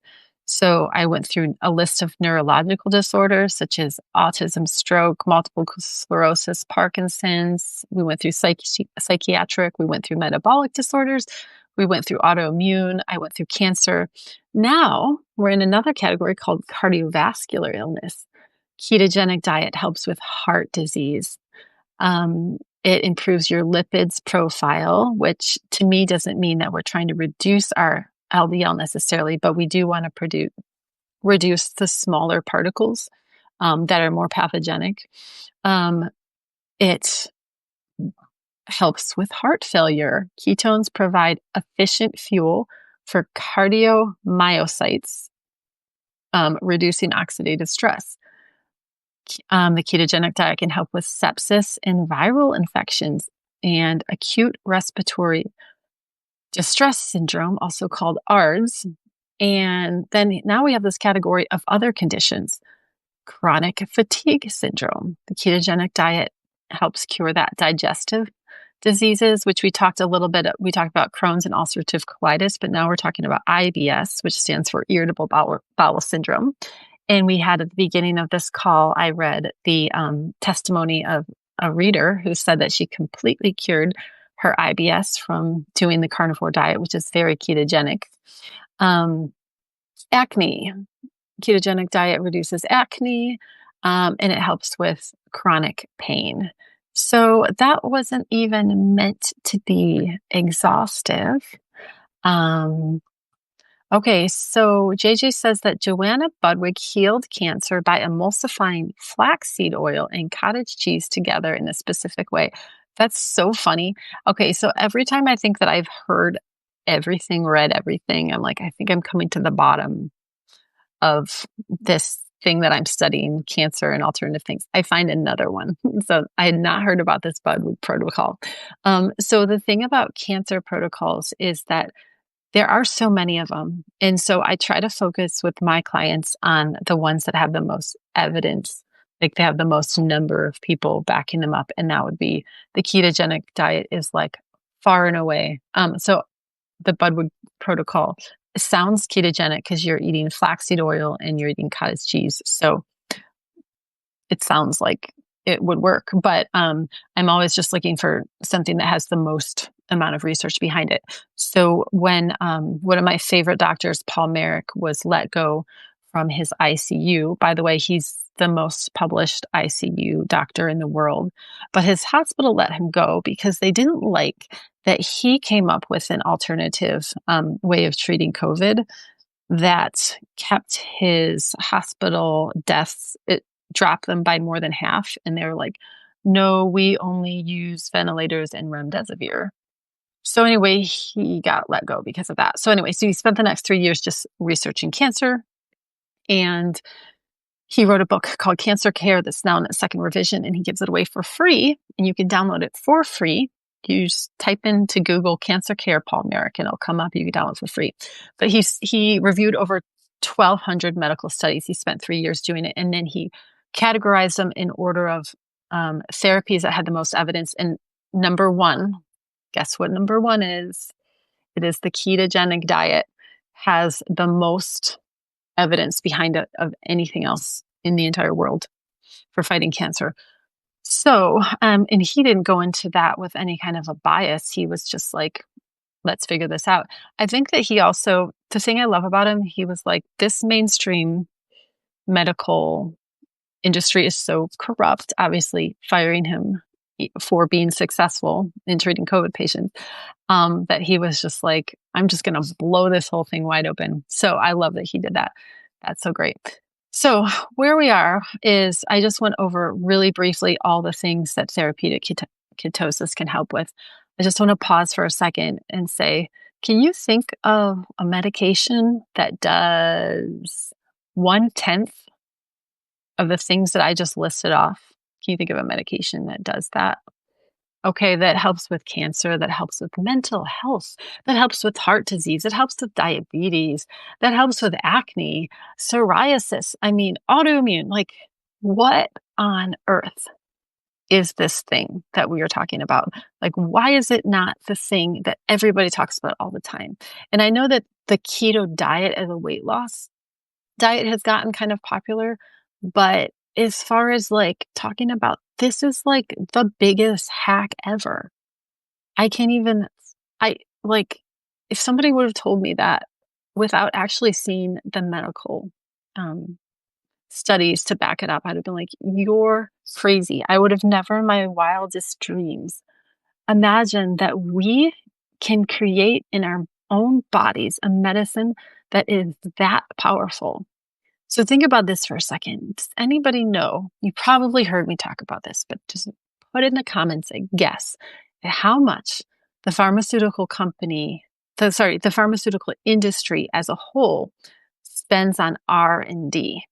So I went through a list of neurological disorders such as autism, stroke, multiple sclerosis, Parkinson's. We went through psychiatric. We went through metabolic disorders. We went through autoimmune. I went through cancer. Now we're in another category called cardiovascular illness. Ketogenic diet helps with heart disease. It improves your lipids profile, which to me doesn't mean that we're trying to reduce our LDL necessarily, but we do want to reduce the smaller particles that are more pathogenic. It helps with heart failure. Ketones provide efficient fuel for cardiomyocytes, reducing oxidative stress. The ketogenic diet can help with sepsis and viral infections and acute respiratory distress syndrome, also called ARDS. And then now we have this category of other conditions, chronic fatigue syndrome. The ketogenic diet helps cure that. Digestive diseases, which we talked about Crohn's and ulcerative colitis, but now we're talking about IBS, which stands for irritable bowel syndrome. And we had at the beginning of this call, I read the testimony of a reader who said that she completely cured her IBS from doing the carnivore diet, which is very ketogenic. Acne. Ketogenic diet reduces acne, and it helps with chronic pain. So that wasn't even meant to be exhaustive. Okay, so JJ says that Joanna Budwig healed cancer by emulsifying flaxseed oil and cottage cheese together in a specific way. That's so funny. Okay, so every time I think that I've heard everything, read everything, I'm like, I think I'm coming to the bottom of this thing that I'm studying, cancer and alternative things. I find another one. So I had not heard about this Budwig protocol. So the thing about cancer protocols is that there are so many of them. And so I try to focus with my clients on the ones that have the most evidence, like they have the most number of people backing them up. And that would be the ketogenic diet is like far and away. So the Budwig protocol sounds ketogenic because you're eating flaxseed oil and you're eating cottage cheese. So it sounds like it would work, but I'm always just looking for something that has the most amount of research behind it. So when one of my favorite doctors, Paul Merrick, was let go from his ICU. By the way, he's the most published ICU doctor in the world, but his hospital let him go because they didn't like that he came up with an alternative way of treating COVID that kept his hospital deaths, it dropped them by more than half. And they were like, no, we only use ventilators and remdesivir. So anyway, he got let go because of that. So anyway, so he spent the next 3 years just researching cancer. And he wrote a book called Cancer Care that's now in its second revision, and he gives it away for free. And you can download it for free. You just type into Google Cancer Care Paul Merrick, and it'll come up. You can download it for free. But he reviewed over 1,200 medical studies. He spent 3 years doing it, and then he categorized them in order of therapies that had the most evidence. And number one, guess what number one is? It is the ketogenic diet. Has the most evidence behind it of anything else in the entire world for fighting cancer. So, and he didn't go into that with any kind of a bias. He was just like, let's figure this out. I think that he also, the thing I love about him, he was like, this mainstream medical industry is so corrupt, obviously firing him for being successful in treating COVID patients, that he was just like, I'm just going to blow this whole thing wide open. So I love that he did that. That's so great. So where we are is I just went over really briefly all the things that therapeutic ketosis can help with. I just want to pause for a second and say, can you think of a medication that does 1/10 of the things that I just listed off? Can you think of a medication that does that? Okay, that helps with cancer, that helps with mental health, that helps with heart disease, that helps with diabetes, that helps with acne, psoriasis. I mean, autoimmune. Like, what on earth is this thing that we are talking about? Like, why is it not the thing that everybody talks about all the time? And I know that the keto diet as a weight loss diet has gotten kind of popular, but as far as like talking about this is like the biggest hack ever. I can't even, I like, if somebody would have told me that without actually seeing the medical um, studies to back it up, I'd have been like, you're crazy. I would have never in my wildest dreams imagined that we can create in our own bodies a medicine that is that powerful. So think about this for a second. Does anybody know? You probably heard me talk about this, but just put in the comments a guess at how much the pharmaceutical the pharmaceutical industry as a whole spends on R&D,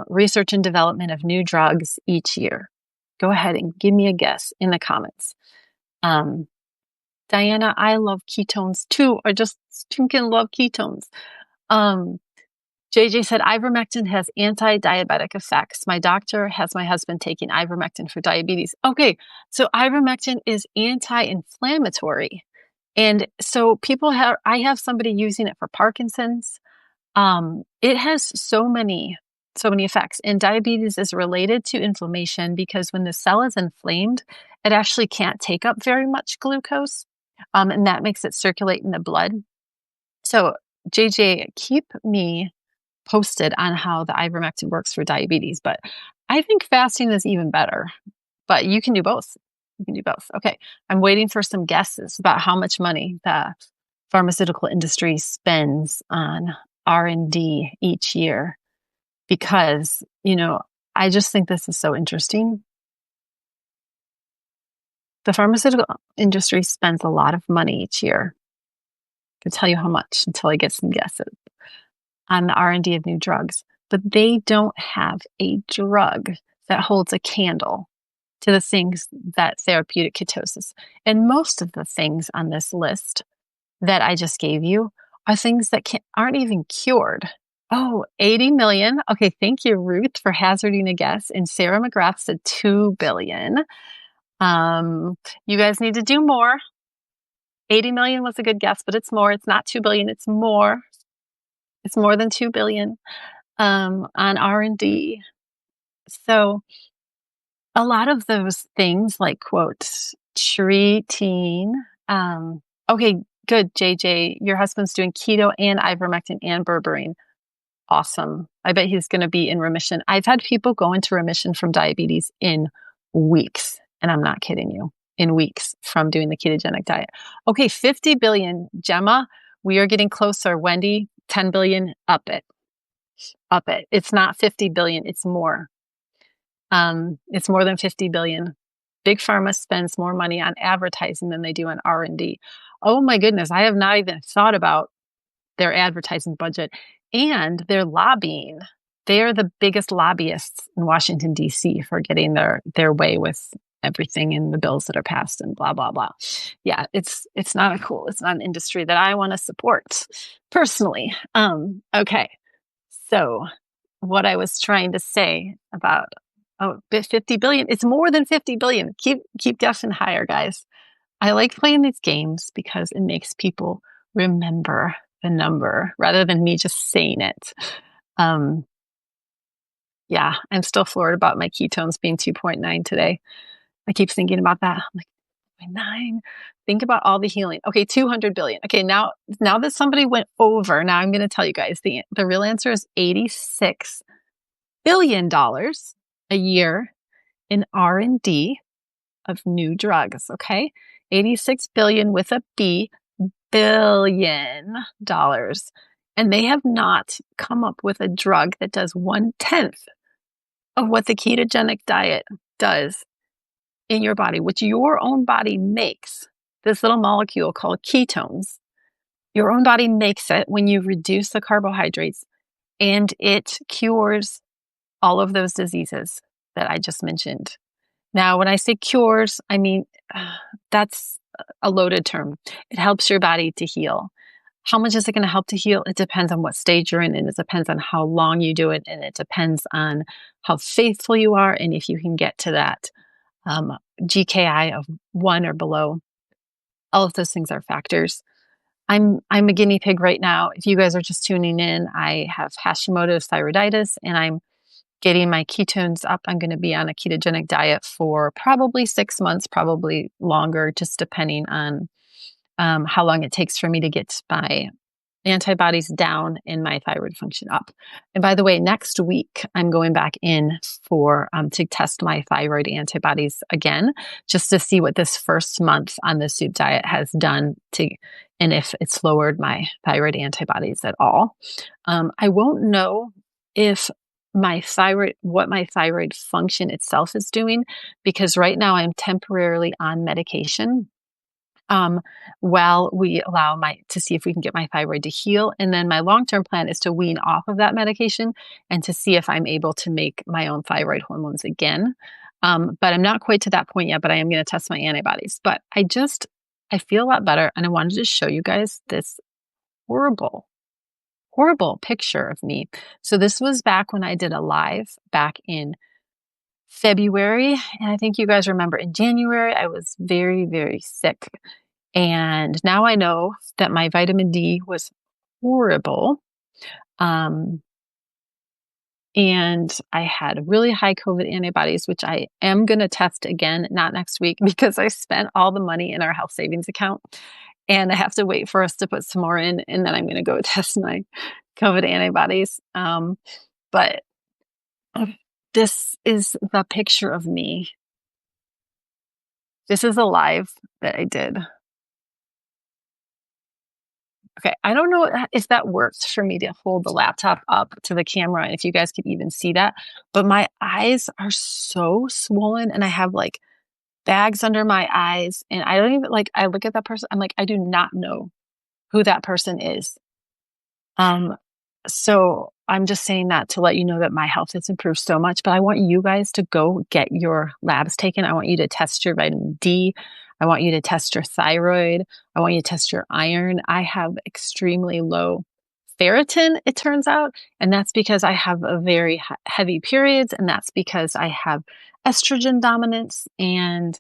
research and development of new drugs each year. Go ahead and give me a guess in the comments. Diana, I love ketones too. I just stinking love ketones. JJ said ivermectin has anti-diabetic effects. My doctor has my husband taking ivermectin for diabetes. Okay, so ivermectin is anti-inflammatory. And so I have somebody using it for Parkinson's. It has so many effects. And diabetes is related to inflammation because when the cell is inflamed, it actually can't take up very much glucose. And that makes it circulate in the blood. So JJ, keep me posted on how the ivermectin works for diabetes, but I think fasting is even better, but you can do both. You can do both. Okay. I'm waiting for some guesses about how much money the pharmaceutical industry spends on R&D each year, because, I just think this is so interesting. The pharmaceutical industry spends a lot of money each year. I can tell you how much until I get some guesses on the R&D of new drugs, but they don't have a drug that holds a candle to the things that therapeutic ketosis. And most of the things on this list that I just gave you are things that aren't even cured. Oh, 80 million. Okay, thank you, Ruth, for hazarding a guess. And Sarah McGrath said 2 billion. You guys need to do more. 80 million was a good guess, but it's more. It's not 2 billion. It's more. It's more than 2 billion on R&D. So a lot of those things like quotes, treating. Okay, good, JJ. Your husband's doing keto and ivermectin and berberine. awesome. I bet he's going to be in remission. I've had people go into remission from diabetes in weeks, and I'm not kidding you, in weeks from doing the ketogenic diet. Okay, 50 billion, Gemma, we are getting closer. Wendy, 10 billion, up it. Up it. It's not 50 billion, it's more. It's more than 50 billion. Big pharma spends more money on advertising than they do on R&D. Oh my goodness, I have not even thought about their advertising budget and their lobbying. They are the biggest lobbyists in Washington, D.C. for getting their way with everything in the bills that are passed and blah, blah, blah. Yeah, it's not it's not an industry that I want to support personally. Okay. So what I was trying to say about 50 billion, it's more than 50 billion. Keep guessing higher, guys. I like playing these games because it makes people remember the number rather than me just saying it. Yeah, I'm still floored about my ketones being 2.9 today. I keep thinking about that. I'm like, 9. Think about all the healing. Okay, 200 billion. Okay, now that somebody went over, now I'm going to tell you guys the real answer is $86 billion a year in R&D of new drugs. Okay, 86 billion with a B, billion dollars. And they have not come up with a drug that does 1/10 of what the ketogenic diet does in your body, which your own body makes. This little molecule called ketones, your own body makes it when you reduce the carbohydrates, and it cures all of those diseases that I just mentioned. Now, when I say cures, I mean, that's a loaded term. It helps your body to heal. How much is it going to help to heal? It depends on what stage you're in, and it depends on how long you do it, and it depends on how faithful you are, and if you can get to that GKI of 1 or below. All of those things are factors. I'm a guinea pig right now. If you guys are just tuning in, I have Hashimoto's thyroiditis, and I'm getting my ketones up. I'm going to be on a ketogenic diet for probably 6 months, probably longer, just depending on how long it takes for me to get my antibodies down and my thyroid function up. And by the way, next week I'm going back in for to test my thyroid antibodies again, just to see what this first month on the soup diet has done and if it's lowered my thyroid antibodies at all. I won't know if what my thyroid function itself is doing, because right now I'm temporarily on medication while we allow to see if we can get my thyroid to heal. And then my long-term plan is to wean off of that medication and to see if I'm able to make my own thyroid hormones again. But I'm not quite to that point yet, but I am going to test my antibodies. But I feel a lot better. And I wanted to show you guys this horrible picture of me. So this was back when I did a live back in February. And I think you guys remember in January, I was very, very sick. And now I know that my vitamin D was horrible. And I had really high COVID antibodies, which I am going to test again, not next week, because I spent all the money in our health savings account. And I have to wait for us to put some more in. And then I'm going to go test my COVID antibodies. But this is the picture of me. This is a live that I did. Okay, I don't know if that works for me to hold the laptop up to the camera, and if you guys could even see that, but my eyes are so swollen and I have like bags under my eyes, and I don't even I look at that person, I'm like, I do not know who that person is. So I'm just saying that to let you know that my health has improved so much, but I want you guys to go get your labs taken. I want you to test your vitamin D. I want you to test your thyroid. I want you to test your iron. I have extremely low ferritin, it turns out, and that's because I have a very heavy periods, and that's because I have estrogen dominance, and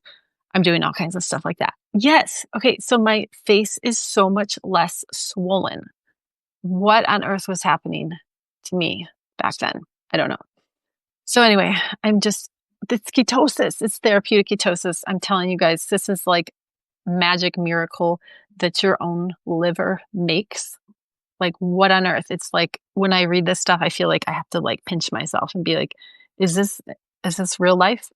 I'm doing all kinds of stuff like that. Yes. Okay. So my face is so much less swollen. What on earth was happening to me back then? I don't know. So anyway, it's ketosis. It's therapeutic ketosis. I'm telling you guys, this is like magic miracle that your own liver makes. Like, what on earth? It's like when I read this stuff, I feel like I have to like pinch myself and be like, is this real life?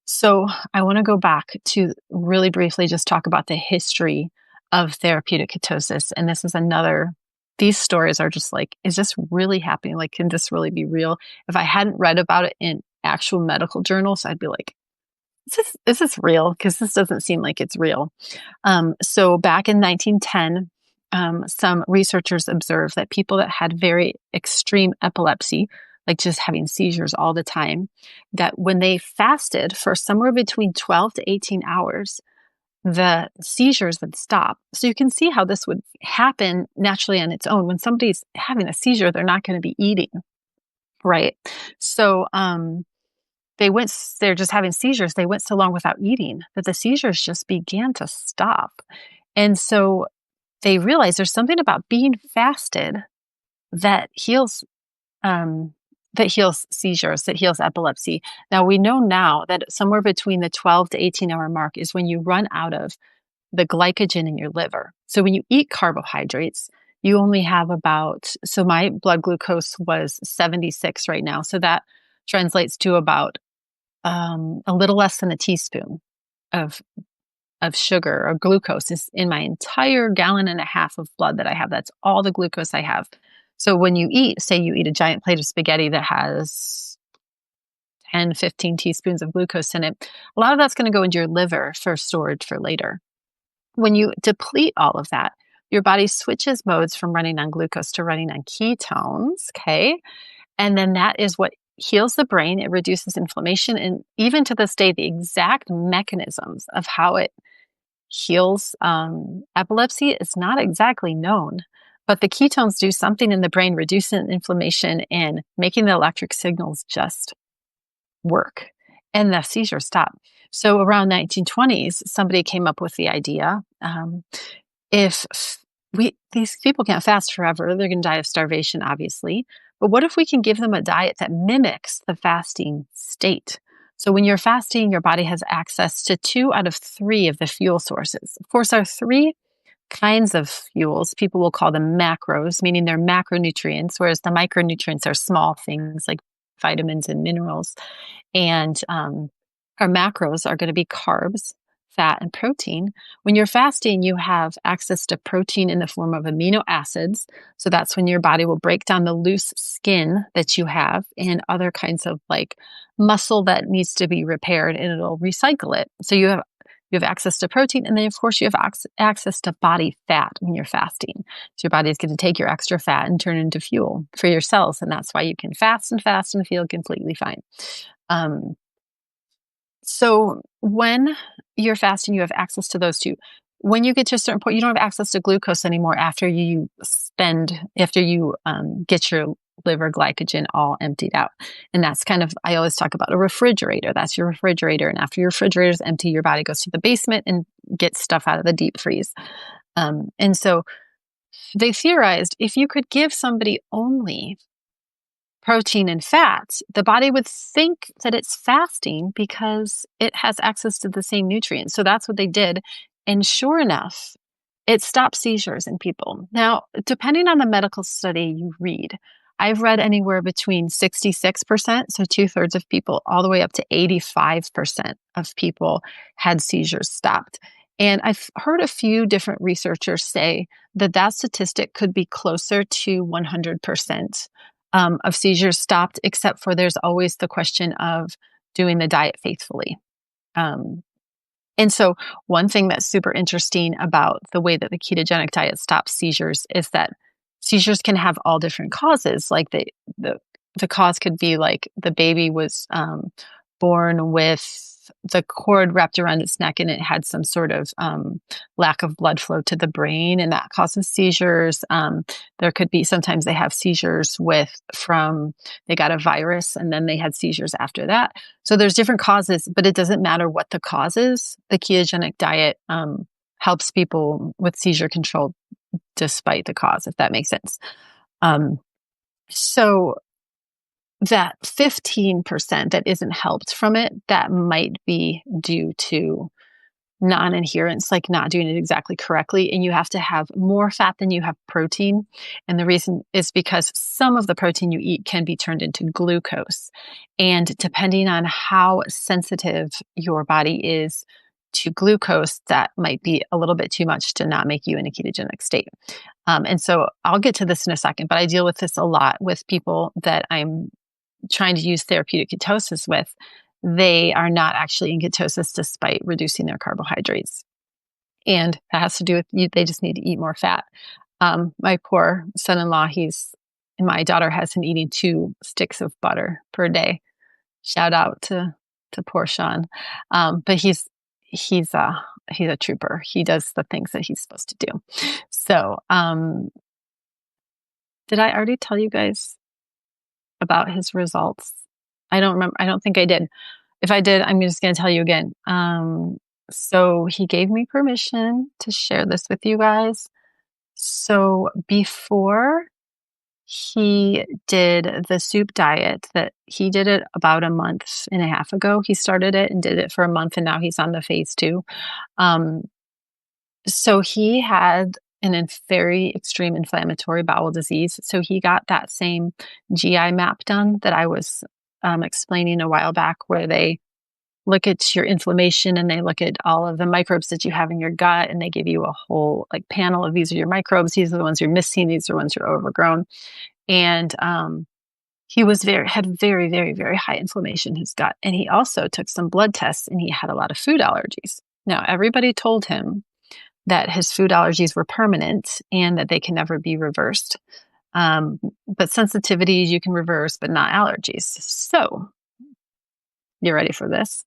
So I want to go back to really briefly just talk about the history of therapeutic ketosis. And this is another, these stories are just like, is this really happening? Like, can this really be real? If I hadn't read about it in actual medical journals, I'd be like, is this real? Because this doesn't seem like it's real. So back in 1910, some researchers observed that people that had very extreme epilepsy, like just having seizures all the time, that when they fasted for somewhere between 12 to 18 hours, the seizures would stop. So you can see how this would happen naturally on its own. When somebody's having a seizure, they're not going to be eating, right? So they're just having seizures. They went so long without eating that the seizures just began to stop. And so they realized there's something about being fasted that heals seizures, that heals epilepsy. Now we know now that somewhere between the 12 to 18-hour mark is when you run out of the glycogen in your liver. So when you eat carbohydrates, you only have so my blood glucose was 76 right now. So that translates to about a little less than a teaspoon of sugar or glucose is in my entire gallon and a half of blood that I have. That's all the glucose I have. So when you eat, say you eat a giant plate of spaghetti that has 10, 15 teaspoons of glucose in it, a lot of that's going to go into your liver for storage for later. When you deplete all of that, your body switches modes from running on glucose to running on ketones, okay? And then that is what heals the brain. It reduces inflammation. And even to this day, the exact mechanisms of how it heals epilepsy is not exactly known. But the ketones do something in the brain, reducing inflammation and making the electric signals just work. And the seizures stop. So around 1920s, somebody came up with the idea, if these people can't fast forever, they're going to die of starvation, obviously. But what if we can give them a diet that mimics the fasting state? So when you're fasting, your body has access to 2 out of 3 of the fuel sources. Of course, our 3 kinds of fuels, people will call them macros, meaning they're macronutrients, whereas the micronutrients are small things like vitamins and minerals. And our macros are going to be carbs, fat, and protein. When you're fasting, you have access to protein in the form of amino acids. So that's when your body will break down the loose skin that you have and other kinds of like muscle that needs to be repaired, and it'll recycle it. So you have access to protein, and then of course you have access to body fat when you're fasting. So your body is going to take your extra fat and turn it into fuel for your cells, and that's why you can fast and feel completely fine. So when you're fasting, you have access to those 2. When you get to a certain point, you don't have access to glucose anymore after you get your liver glycogen all emptied out. And that's kind of, I always talk about a refrigerator. That's your refrigerator. And after your refrigerator is empty, your body goes to the basement and gets stuff out of the deep freeze. And so they theorized if you could give somebody only protein and fats, the body would think that it's fasting because it has access to the same nutrients. So that's what they did. And sure enough, it stopped seizures in people. Now, depending on the medical study you read, I've read anywhere between 66%, so 2/3 of people, all the way up to 85% of people had seizures stopped. And I've heard a few different researchers say that statistic could be closer to 100% of seizures stopped, except for there's always the question of doing the diet faithfully. And so one thing that's super interesting about the way that the ketogenic diet stops seizures is that seizures can have all different causes. Like the cause could be like the baby was born with the cord wrapped around its neck and it had some sort of lack of blood flow to the brain, and that causes seizures. There could be, sometimes they have seizures they got a virus and then they had seizures after that. So there's different causes, but it doesn't matter what the cause is. The ketogenic diet helps people with seizure control despite the cause, if that makes sense. So that 15% that isn't helped from it, that might be due to non-adherence, like not doing it exactly correctly. And you have to have more fat than you have protein. And the reason is because some of the protein you eat can be turned into glucose. And depending on how sensitive your body is to glucose, that might be a little bit too much to not make you in a ketogenic state. And so I'll get to this in a second, but I deal with this a lot with people that I'm trying to use therapeutic ketosis with. They are not actually in ketosis despite reducing their carbohydrates. And that has to do with they just need to eat more fat. My poor son-in-law, my daughter has him eating 2 sticks of butter per day. Shout out to poor Sean. But he's a trooper. He does the things that he's supposed to do. So, did I already tell you guys about his results? I don't remember. I don't think I did. If I did, I'm just going to tell you again. So he gave me permission to share this with you guys. So before he did the soup diet, that he did it about a month and a half ago. He started it and did it for a month, and now he's on the phase 2. So he had very extreme inflammatory bowel disease. So he got that same GI map done that I was explaining a while back, where they look at your inflammation and they look at all of the microbes that you have in your gut, and they give you a whole panel of, these are your microbes, these are the ones you're missing, these are the ones you're overgrown. And he had very, very, very high inflammation in his gut. And he also took some blood tests, and he had a lot of food allergies. Now, everybody told him that his food allergies were permanent and that they can never be reversed. But sensitivities you can reverse, but not allergies. So, you ready for this?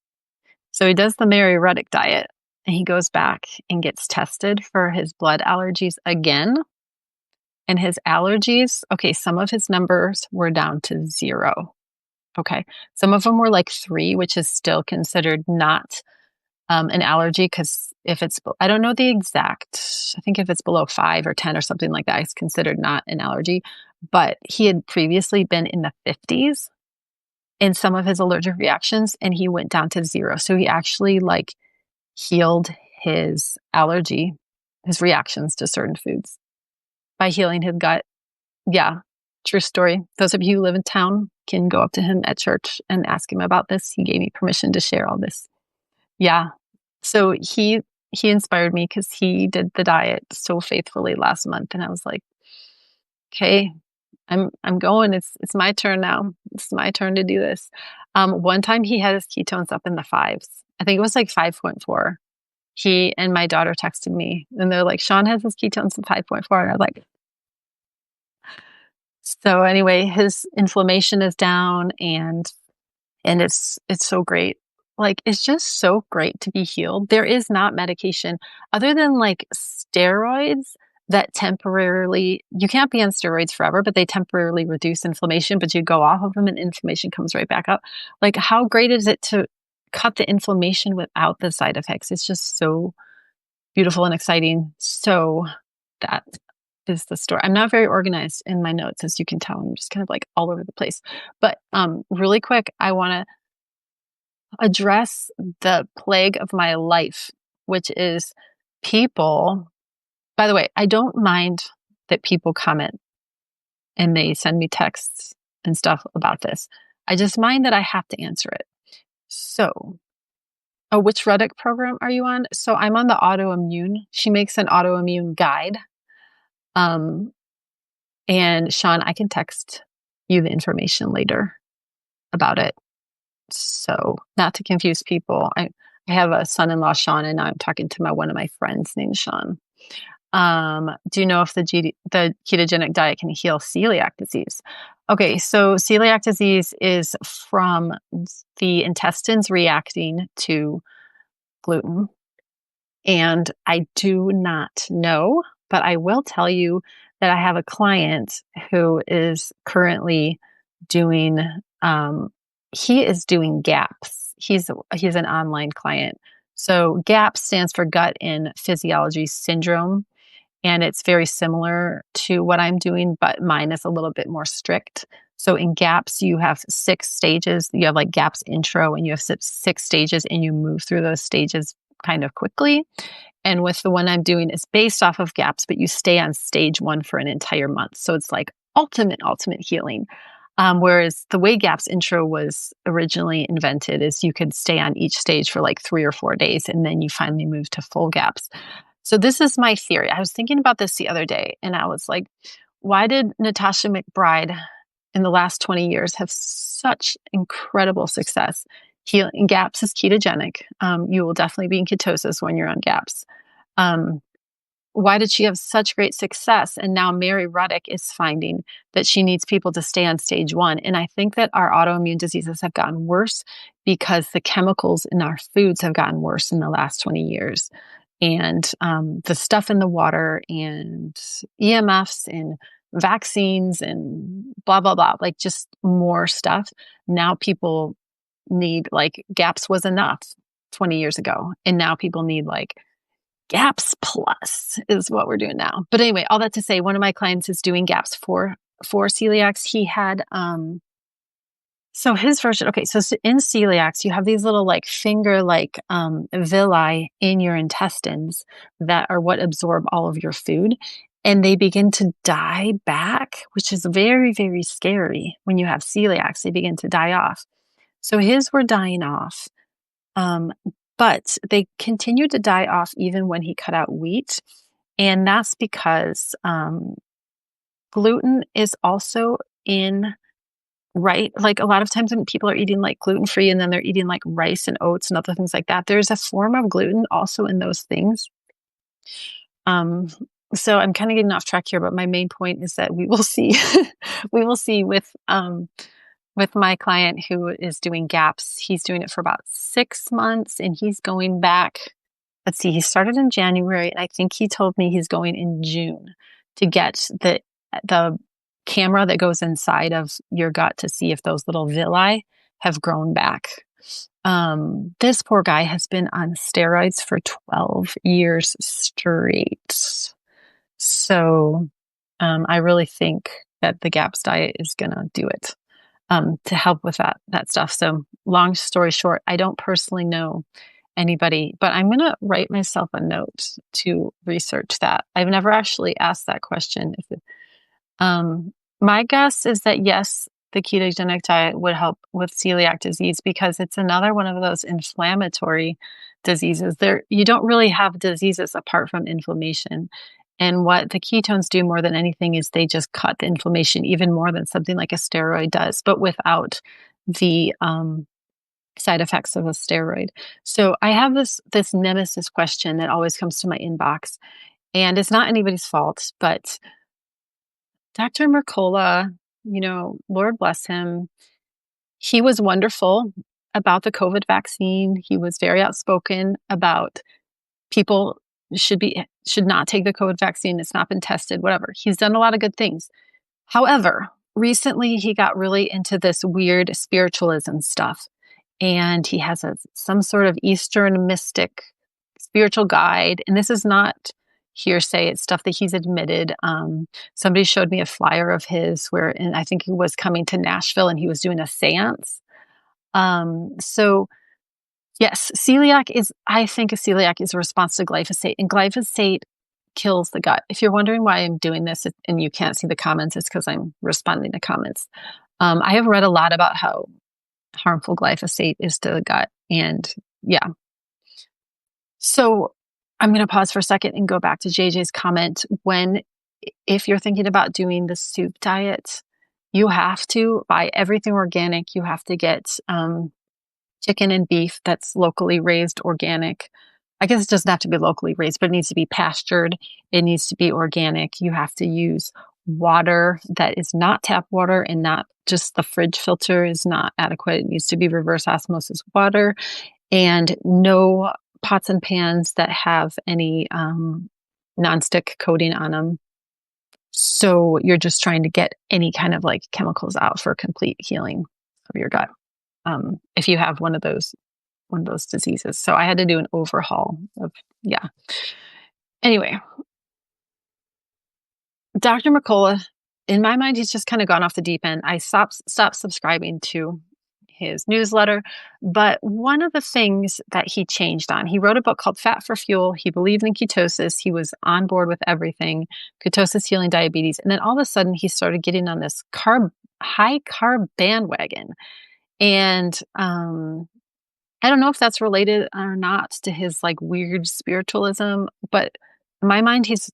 So he does the Mary Ruddick diet, and he goes back and gets tested for his blood allergies again. And his allergies, okay, some of his numbers were down to 0. Okay. Some of them were like 3, which is still considered not an allergy, because I don't know the exact, I think if it's below 5 or 10 or something like that, it's considered not an allergy. But he had previously been in the 50s in some of his allergic reactions, and he went down to 0. So he actually healed his reactions to certain foods by healing his gut. Yeah, true story. Those of you who live in town can go up to him at church and ask him about this. He gave me permission to share all this. Yeah. So he inspired me because he did the diet so faithfully last month, and I was like, okay, I'm going. It's my turn now. It's my turn to do this. One time he had his ketones up in the 5s. I think it was 5.4. He and my daughter texted me, and they're like, Sean has his ketones at 5.4. And I was like, so anyway, his inflammation is down, and it's so great. It's just so great to be healed. There is not medication other than steroids that temporarily, you can't be on steroids forever, but they temporarily reduce inflammation, but you go off of them and inflammation comes right back up. How great is it to cut the inflammation without the side effects? It's just so beautiful and exciting. So that is the story. I'm not very organized in my notes, as you can tell. I'm just kind of all over the place. But really quick, I want to address the plague of my life, which is people. By the way, I don't mind that people comment and they send me texts and stuff about this. I just mind that I have to answer it. So, which Ruddick program are you on? So I'm on the autoimmune. She makes an autoimmune guide. And Sean, I can text you the information later about it. So not to confuse people, I have a son-in-law, Sean, and now I'm talking to one of my friends named Sean. Do you know if the ketogenic diet can heal celiac disease? Okay, so celiac disease is from the intestines reacting to gluten. And I do not know, but I will tell you that I have a client who is currently doing, he is doing GAPS. He's an online client. So GAPS stands for Gut and Physiology Syndrome. And it's very similar to what I'm doing, but mine is a little bit more strict. So in GAPS, you have 6 stages. You have GAPS intro, and you have 6 stages, and you move through those stages kind of quickly. And with the one I'm doing, it's based off of GAPS, but you stay on stage 1 for an entire month. So it's like ultimate healing. Whereas the way GAPS intro was originally invented is you could stay on each stage for like 3 or 4 days, and then you finally move to full GAPS. So this is my theory. I was thinking about this the other day, and I was like, why did Natasha McBride in the last 20 years have such incredible success? Healing GAPS is ketogenic. You will definitely be in ketosis when you're on GAPS. Why did she have such great success? And now Mary Ruddick is finding that she needs people to stay on stage 1. And I think that our autoimmune diseases have gotten worse because the chemicals in our foods have gotten worse in the last 20 years. And the stuff in the water and EMFs and vaccines and blah, blah, blah, like just more stuff. Now people need, like, GAPS was enough 20 years ago. And now people need like GAPS Plus is what we're doing now. But anyway, all that to say, one of my clients is doing GAPS for celiacs. He had, so his version, okay, so in celiacs, you have these little like finger like villi in your intestines that are what absorb all of your food. And they begin to die back, which is very, very scary when you have celiacs. They begin to die off. So his were dying off. But they continued to die off even when he cut out wheat. And that's because gluten is also in, right? Like a lot of times when people are eating like gluten-free and then they're eating like rice and oats and other things like that, there's a form of gluten also in those things. So I'm kind of getting off track here, but my main point is that we will see, we will see with my client who is doing GAPS. He's doing it for about 6 months and he's going back. Let's see, he started in January and I think he told me he's going in June to get the camera that goes inside of your gut to see if those little villi have grown back. This poor guy has been on steroids for 12 years straight. So I really think that the GAPS diet is going to do it. To help with that stuff. So long story short, I don't personally know anybody, but I'm going to write myself a note to research that. I've never actually asked that question. My guess is that yes, the ketogenic diet would help with celiac disease because it's another one of those inflammatory diseases. You don't really have diseases apart from inflammation. And what the ketones do more than anything is they just cut the inflammation even more than something like a steroid does, but without the side effects of a steroid. So I have this nemesis question that always comes to my inbox, and it's not anybody's fault, but Dr. Mercola, Lord bless him, he was wonderful about the COVID vaccine. He was very outspoken about people should not take the COVID vaccine. It's not been tested, whatever. He's done a lot of good things. However, recently he got really into this weird spiritualism stuff. And he has some sort of Eastern mystic spiritual guide. And this is not hearsay. It's stuff that he's admitted. Somebody showed me a flyer of his and I think he was coming to Nashville and he was doing a seance. So yes, I think a celiac is a response to glyphosate, and glyphosate kills the gut. If you're wondering why I'm doing this and you can't see the comments, it's because I'm responding to comments. I have read a lot about how harmful glyphosate is to the gut, and yeah. So I'm going to pause for a second and go back to JJ's comment. If you're thinking about doing the soup diet, you have to buy everything organic. You have to get chicken and beef that's locally raised, organic. I guess it doesn't have to be locally raised, but it needs to be pastured. It needs to be organic. You have to use water that is not tap water, and not just the fridge filter is not adequate. It needs to be reverse osmosis water, and no pots and pans that have any nonstick coating on them. So you're just trying to get any kind of like chemicals out for complete healing of your gut. If you have one of those diseases. So I had to do an overhaul of, yeah. Anyway, Dr. Mercola, in my mind, he's just kind of gone off the deep end. I stopped subscribing to his newsletter. But one of the things that he changed on, he wrote a book called Fat for Fuel. He believed in ketosis. He was on board with everything, ketosis healing diabetes. And then all of a sudden he started getting on this high carb bandwagon. And I don't know if that's related or not to his like weird spiritualism, but in my mind, he's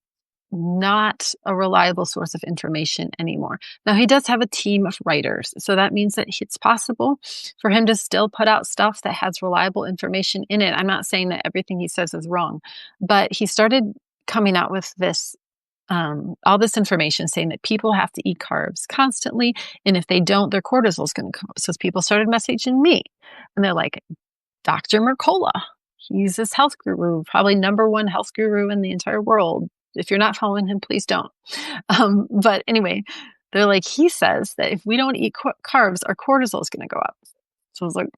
not a reliable source of information anymore. Now, he does have a team of writers, so that means that it's possible for him to still put out stuff that has reliable information in it. I'm not saying that everything he says is wrong, but he started coming out with this all this information saying that people have to eat carbs constantly, and if they don't, their cortisol is going to come up. So people started messaging me, and they're like, Dr. Mercola, he's this health guru, probably number one health guru in the entire world. If you're not following him, please don't. But anyway, they're like, he says that if we don't eat carbs, our cortisol is going to go up. So I was like,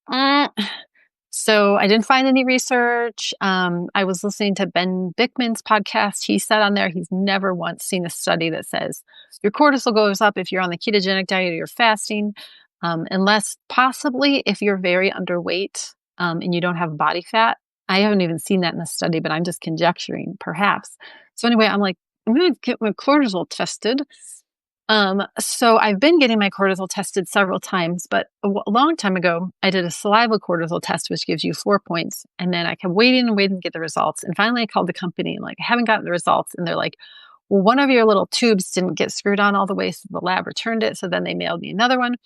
So I didn't find any research. I was listening to Ben Bickman's podcast. He said on there, he's never once seen a study that says your cortisol goes up if you're on the ketogenic diet or you're fasting, unless possibly if you're very underweight and you don't have body fat. I haven't even seen that in the study, but I'm just conjecturing, perhaps. So anyway, I'm like, I'm going to get my cortisol tested. So I've been getting my cortisol tested several times, but a long time ago, I did a saliva cortisol test, which gives you 4 points. And then I kept waiting and waiting to get the results. And finally I called the company and like, I haven't gotten the results. And they're like, well, one of your little tubes didn't get screwed on all the way. So the lab returned it. So then they mailed me another one.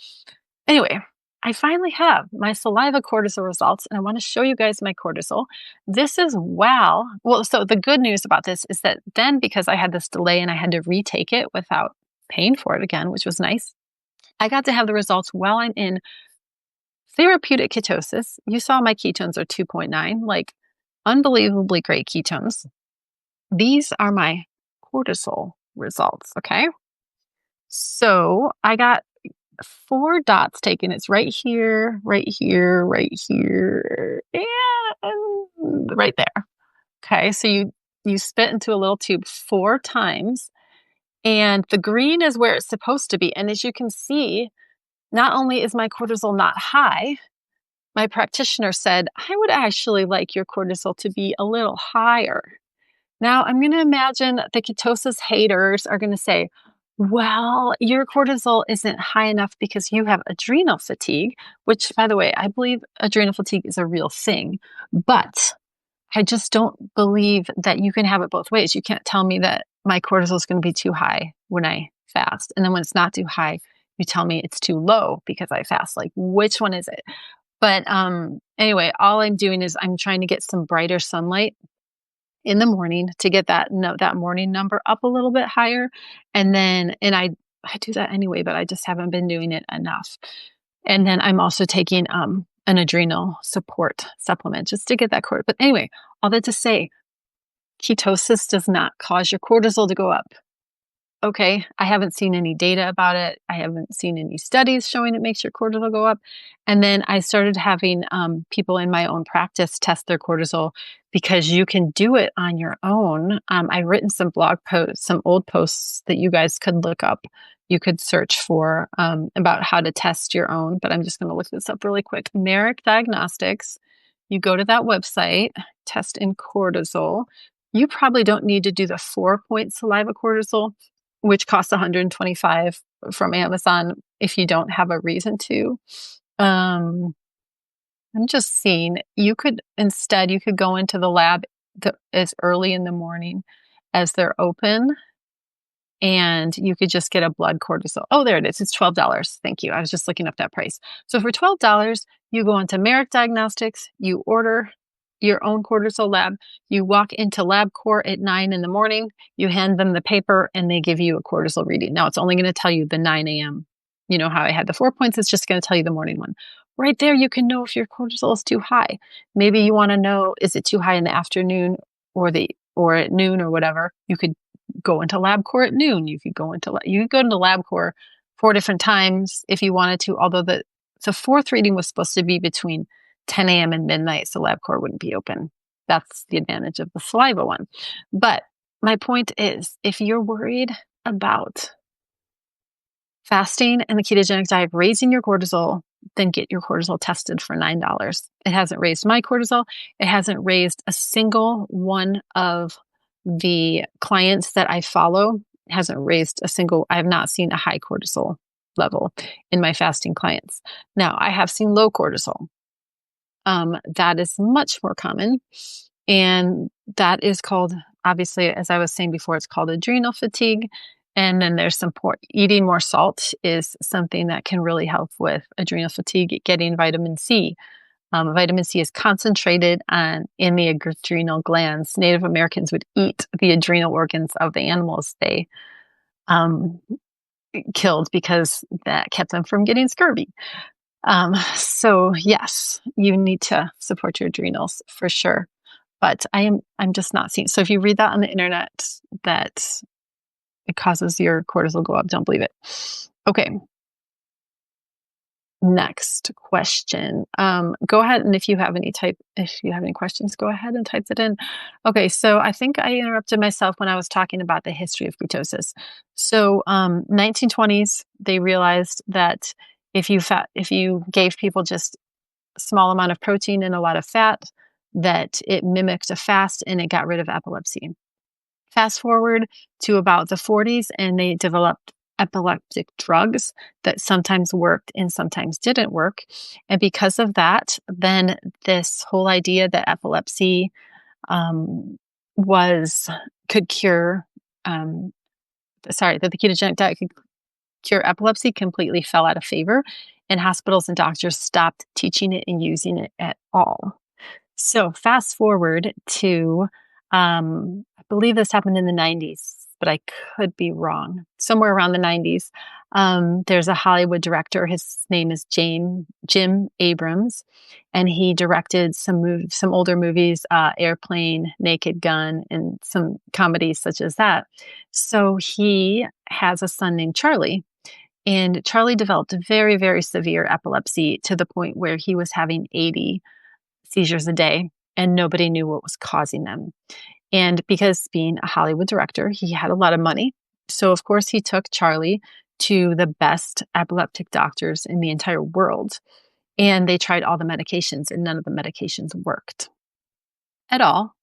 Anyway, I finally have my saliva cortisol results, and I want to show you guys my cortisol. This is wow. Well, so the good news about this is that then because I had this delay and I had to retake it without paying for it again, which was nice, I got to have the results while I'm in therapeutic ketosis. You saw my ketones are 2.9, like unbelievably great ketones. These are my cortisol results, okay? So I got 4 dots taken. It's right here, right here, right here, and right there. Okay, so you spit into a little tube 4 times, and the green is where it's supposed to be. And as you can see, not only is my cortisol not high, my practitioner said, I would actually like your cortisol to be a little higher. Now, I'm going to imagine the ketosis haters are going to say, well, your cortisol isn't high enough because you have adrenal fatigue, which, by the way, I believe adrenal fatigue is a real thing, but I just don't believe that you can have it both ways. You can't tell me that my cortisol is going to be too high when I fast. And then when it's not too high, you tell me it's too low because I fast. Like, which one is it? But anyway, all I'm doing is I'm trying to get some brighter sunlight in the morning to get that morning number up a little bit higher. And I do that anyway, but I just haven't been doing it enough. And then I'm also taking an adrenal support supplement just to get that cortisol. But anyway, all that to say, ketosis does not cause your cortisol to go up. Okay, I haven't seen any data about it. I haven't seen any studies showing it makes your cortisol go up. And then I started having people in my own practice test their cortisol because you can do it on your own. I've written some blog posts, some old posts that you guys could look up. You could search for about how to test your own, but I'm just going to look this up really quick. Merrick Diagnostics. You go to that website, test in cortisol. You probably don't need to do the 4-point saliva cortisol, which costs $125 from Amazon if you don't have a reason to. I'm just seeing, you could go into the lab as early in the morning as they're open, and you could just get a blood cortisol. Oh, there it is. It's $12. Thank you. I was just looking up that price. So for $12, you go into Merrick Diagnostics, you order your own cortisol lab, you walk into LabCorp at 9 in the morning, you hand them the paper, and they give you a cortisol reading. Now, it's only going to tell you the 9 a.m. You know how I had the 4 points, it's just going to tell you the morning one. Right there, you can know if your cortisol is too high. Maybe you want to know, is it too high in the afternoon or at noon or whatever? You could go into LabCorp at noon. You could go into LabCorp 4 different times if you wanted to, although the 4th reading was supposed to be between 10 a.m. and midnight, so LabCorp wouldn't be open. That's the advantage of the saliva one. But my point is, if you're worried about fasting and the ketogenic diet raising your cortisol, then get your cortisol tested for $9. It hasn't raised my cortisol. It hasn't raised a single one of the clients that I follow. It hasn't raised a single, I have not seen a high cortisol level in my fasting clients. Now, I have seen low cortisol. That is much more common. And that is called, obviously, as I was saying before, it's called adrenal fatigue. And then there's some eating more salt is something that can really help with adrenal fatigue, getting vitamin C. Vitamin C is concentrated in the adrenal glands. Native Americans would eat the adrenal organs of the animals they killed because that kept them from getting scurvy. So yes, you need to support your adrenals for sure. But I'm just not seeing. So if you read that on the internet that it causes your cortisol go up, don't believe it. Okay. Next question. Go ahead, and if you have any questions, go ahead and type it in. Okay, so I think I interrupted myself when I was talking about the history of ketosis. So 1920s, they realized that if you gave people just a small amount of protein and a lot of fat, that it mimicked a fast and it got rid of epilepsy. Fast forward to about the 40s, and they developed epileptic drugs that sometimes worked and sometimes didn't work. And because of that, then this whole idea that epilepsy could cure, that the ketogenic diet could cure epilepsy completely fell out of favor, and hospitals and doctors stopped teaching it and using it at all. So fast forward to, I believe this happened in the 90s, but I could be wrong. Somewhere around the 90s, there's a Hollywood director. His name is Jim Abrams, and he directed some older movies, Airplane, Naked Gun, and some comedies such as that. So he has a son named Charlie. And Charlie developed very, very severe epilepsy to the point where he was having 80 seizures a day, and nobody knew what was causing them. And because being a Hollywood director, he had a lot of money. So of course he took Charlie to the best epileptic doctors in the entire world. And they tried all the medications, and none of the medications worked at all.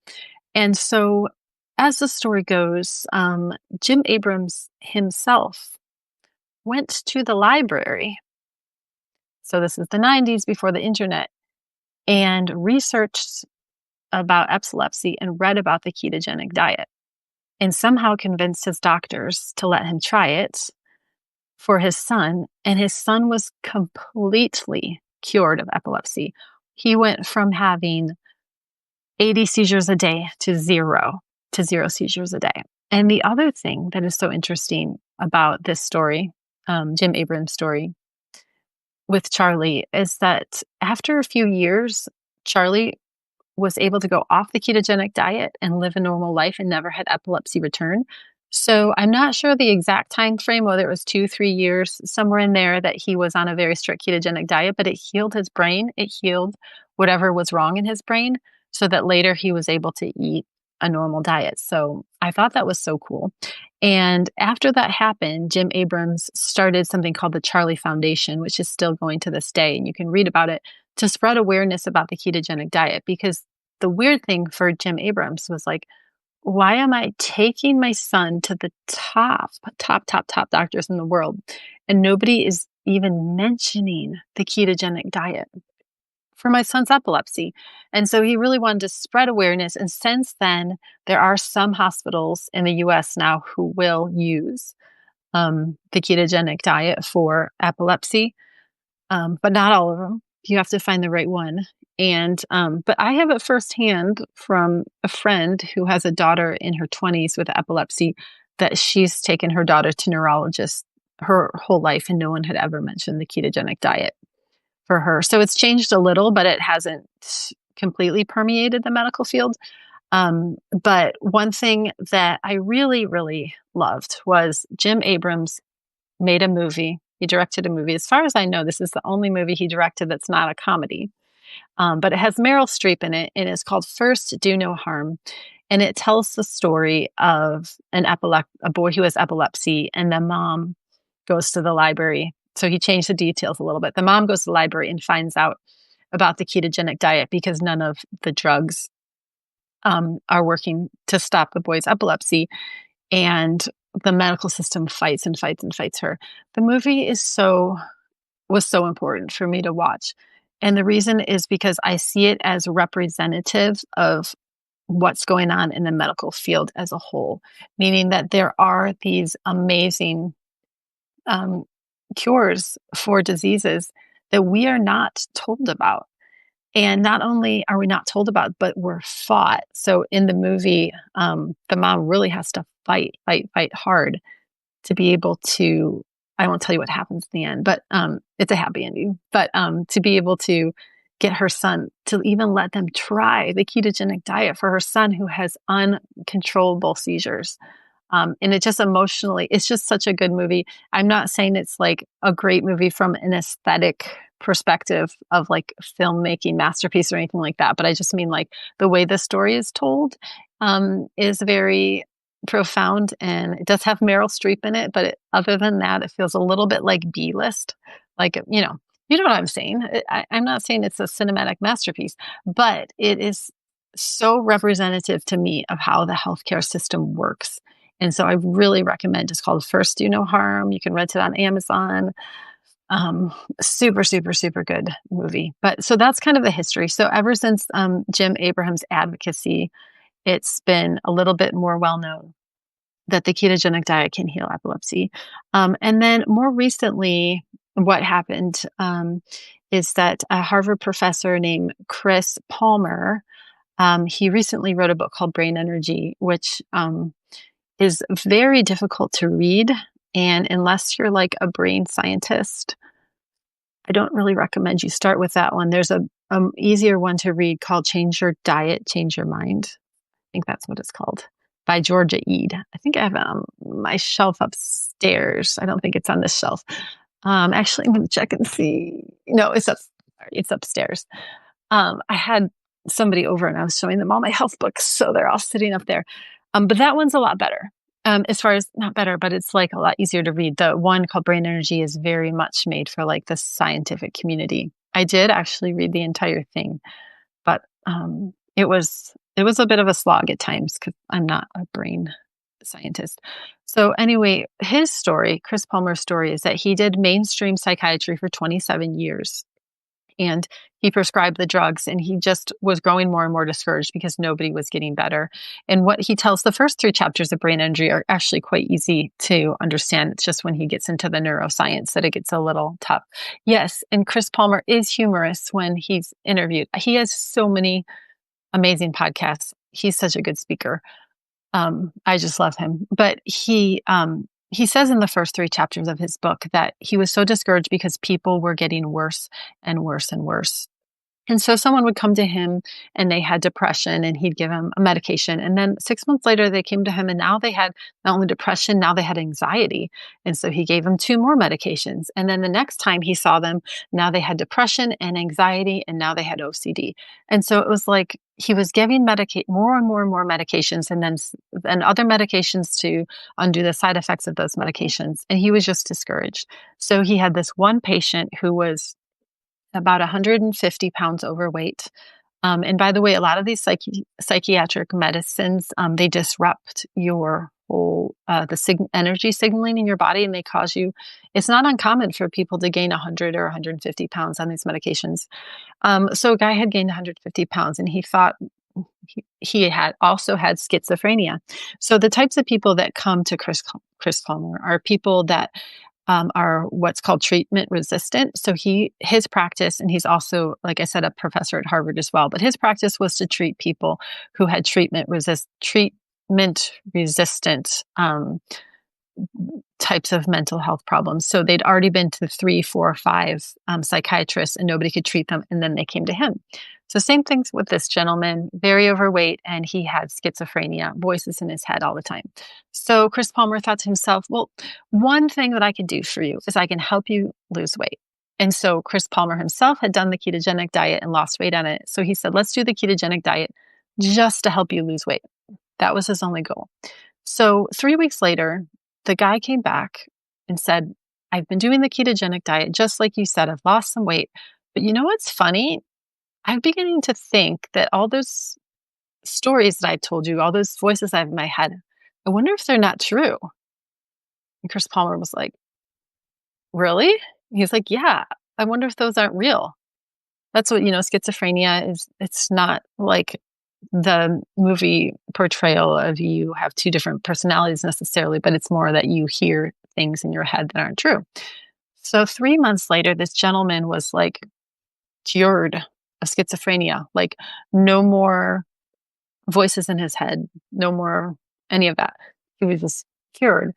And so as the story goes, Jim Abrams himself went to the library. So this is the 90s, before the internet, and researched about epilepsy and read about the ketogenic diet, and somehow convinced his doctors to let him try it for his son. And his son was completely cured of epilepsy. He went from having 80 seizures a day to zero seizures a day. And the other thing that is so interesting about this story, Jim Abrams' story with Charlie, is that after a few years, Charlie was able to go off the ketogenic diet and live a normal life and never had epilepsy return. So I'm not sure the exact time frame, whether it was 2-3 years, somewhere in there, that he was on a very strict ketogenic diet, but it healed his brain. It healed whatever was wrong in his brain, so that later he was able to eat a normal diet. So I thought that was so cool. And after that happened, Jim Abrams started something called the Charlie Foundation, which is still going to this day. And you can read about it, to spread awareness about the ketogenic diet. Because the weird thing for Jim Abrams was like, why am I taking my son to the top doctors in the world, and nobody is even mentioning the ketogenic diet for my son's epilepsy? And so he really wanted to spread awareness. And since then, there are some hospitals in the US now who will use the ketogenic diet for epilepsy, but not all of them. You have to find the right one. And but I have it firsthand from a friend who has a daughter in her 20s with epilepsy, that she's taken her daughter to neurologists her whole life, and no one had ever mentioned the ketogenic diet for her. So it's changed a little, but it hasn't completely permeated the medical field. But one thing that I really, really loved was Jim Abrams made a movie. He directed a movie. As far as I know, this is the only movie he directed that's not a comedy. But it has Meryl Streep in it, and it's called First Do No Harm. And it tells the story of a boy who has epilepsy, and the mom goes to the library So he changed the details a little bit. The mom goes to the library and finds out about the ketogenic diet because none of the drugs are working to stop the boy's epilepsy. And the medical system fights and fights and fights her. The movie was so important for me to watch. And the reason is because I see it as representative of what's going on in the medical field as a whole, meaning that there are these amazing um, cures for diseases that we are not told about. And not only are we not told about, but we're fought. So in the movie, the mom really has to fight, fight, fight hard to be able to, I won't tell you what happens in the end, but it's a happy ending, but to be able to get her son to even let them try the ketogenic diet for her son who has uncontrollable seizures. And it just emotionally, it's just such a good movie. I'm not saying it's like a great movie from an aesthetic perspective of like filmmaking masterpiece or anything like that, but I just mean like the way the story is told is very profound, and it does have Meryl Streep in it, but other than that, it feels a little bit like B-list. Like, you know what I'm saying. I'm not saying it's a cinematic masterpiece, but it is so representative to me of how the healthcare system works. And so I really recommend. It's called First Do No Harm. You can rent it on Amazon. Super, super, super good movie. But so that's kind of the history. So ever since Jim Abraham's advocacy, it's been a little bit more well known that the ketogenic diet can heal epilepsy. And then more recently, what happened is that a Harvard professor named Chris Palmer, he recently wrote a book called Brain Energy, which is very difficult to read. And unless you're like a brain scientist, I don't really recommend you start with that one. There's a easier one to read called Change Your Diet, Change Your Mind. I think that's what it's called, by Georgia Ede. I think I have it on my shelf upstairs. I don't think it's on this shelf. Actually, I'm going to check and see. No, it's upstairs. I had somebody over and I was showing them all my health books, so they're all sitting up there. But that one's a lot better. As far as not better, but it's like a lot easier to read. The one called Brain Energy is very much made for like the scientific community. I did actually read the entire thing, but it was a bit of a slog at times because I'm not a brain scientist. So anyway, his story, Chris Palmer's story, is that he did mainstream psychiatry for 27 years. And he prescribed the drugs, and he just was growing more and more discouraged because nobody was getting better. And what he tells, the first 3 chapters of Brain Energy are actually quite easy to understand. It's just when he gets into the neuroscience that it gets a little tough. Yes, and Chris Palmer is humorous when he's interviewed. He has so many amazing podcasts. He's such a good speaker. I just love him. But he says in the first 3 chapters of his book that he was so discouraged because people were getting worse and worse and worse. And so someone would come to him and they had depression and he'd give them a medication. And then 6 months later, they came to him and now they had not only depression, now they had anxiety. And so he gave them 2 more medications. And then the next time he saw them, now they had depression and anxiety, and now they had OCD. And so it was like he was giving more and more and more medications, and then other medications to undo the side effects of those medications. And he was just discouraged. So he had this one patient who was about 150 pounds overweight. And by the way, a lot of these psychiatric medicines, they disrupt your whole, energy signaling in your body, and they cause you, it's not uncommon for people to gain 100 or 150 pounds on these medications. So a guy had gained 150 pounds and he thought he had also had schizophrenia. So the types of people that come to Chris Palmer are people that are what's called treatment resistant. So his practice, and he's also, like I said, a professor at Harvard as well, but his practice was to treat people who had treatment resistant types of mental health problems. So they'd already been to 3, 4, 5 psychiatrists and nobody could treat them. And then they came to him. So same things with this gentleman, very overweight, and he had schizophrenia, voices in his head all the time. So Chris Palmer thought to himself, well, one thing that I can do for you is I can help you lose weight. And so Chris Palmer himself had done the ketogenic diet and lost weight on it. So he said, let's do the ketogenic diet just to help you lose weight. That was his only goal. So 3 weeks later, the guy came back and said, I've been doing the ketogenic diet, just like you said, I've lost some weight. But you know what's funny? I'm beginning to think that all those stories that I've told you, all those voices I have in my head, I wonder if they're not true." And Chris Palmer was like, "Really?" He's like, "Yeah, I wonder if those aren't real." That's what, schizophrenia is. It's not like the movie portrayal of you have two different personalities necessarily, but it's more that you hear things in your head that aren't true. So 3 months later, this gentleman was like cured of schizophrenia, like no more voices in his head, no more any of that. He was just cured.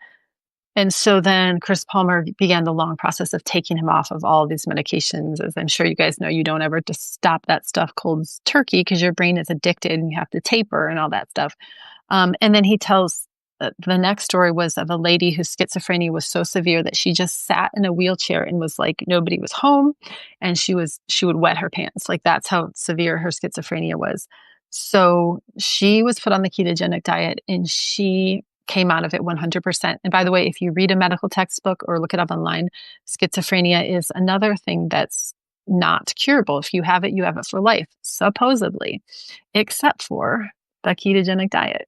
And so then Chris Palmer began the long process of taking him off of all of these medications. As I'm sure you guys know, you don't ever just stop that stuff cold turkey because your brain is addicted and you have to taper and all that stuff. And then he tells the next story was of a lady whose schizophrenia was so severe that she just sat in a wheelchair and was like nobody was home, and she would wet her pants. Like that's how severe her schizophrenia was. So she was put on the ketogenic diet and she came out of it 100%. And by the way, if you read a medical textbook or look it up online, schizophrenia is another thing that's not curable. If you have it for life, supposedly, except for the ketogenic diet.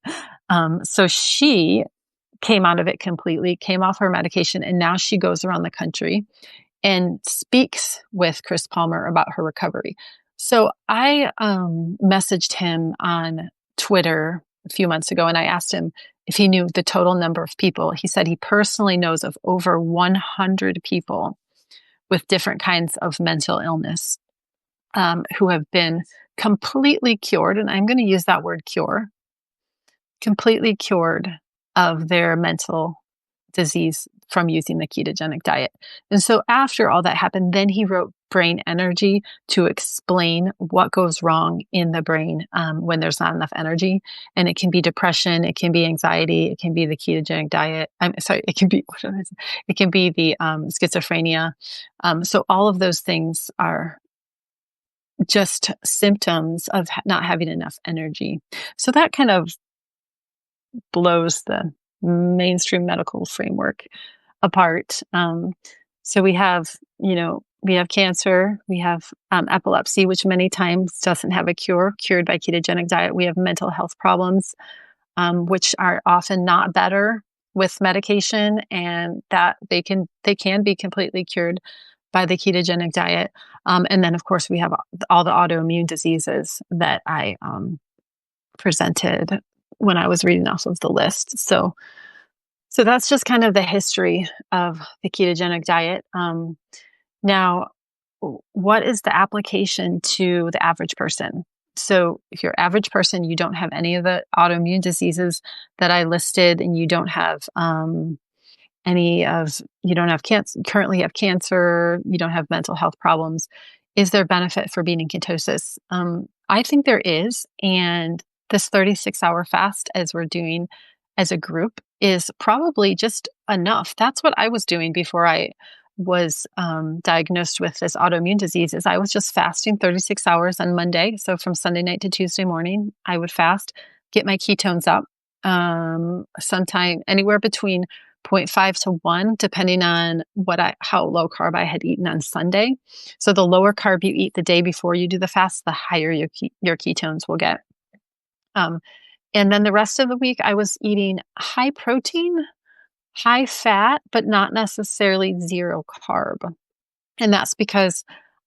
So she came out of it completely, came off her medication, and now she goes around the country and speaks with Chris Palmer about her recovery. So I messaged him on Twitter a few months ago, and I asked him if he knew the total number of people. He said he personally knows of over 100 people with different kinds of mental illness who have been completely cured, and I'm going to use that word cure, completely cured of their mental disease from using the ketogenic diet. And so after all that happened, then he wrote Brain Energy to explain what goes wrong in the brain when there's not enough energy. And it can be depression, it can be anxiety, it can be the ketogenic diet. I'm sorry, it can be the schizophrenia. So all of those things are just symptoms of not having enough energy. So that kind of blows the mainstream medical framework apart. So we have, we have cancer, we have epilepsy, which many times doesn't have a cure, cured by ketogenic diet. We have mental health problems, which are often not better with medication, and that they can be completely cured by the ketogenic diet. And then, of course, we have all the autoimmune diseases that I presented when I was reading off of the list. So that's just kind of the history of the ketogenic diet. Now, what is the application to the average person? So if you're average person, you don't have any of the autoimmune diseases that I listed, and you don't have currently have cancer, you don't have mental health problems. Is there benefit for being in ketosis? I think there is. And this 36-hour fast, as we're doing as a group, is probably just enough. That's what I was doing before I was diagnosed with this autoimmune disease. Is I was just fasting 36 hours on Monday. So from Sunday night to Tuesday morning, I would fast, get my ketones up, sometime anywhere between 0.5 to 1, depending on how low carb I had eaten on Sunday. So the lower carb you eat the day before you do the fast, the higher your ketones will get. And then the rest of the week, I was eating high protein, high fat, but not necessarily zero carb. And that's because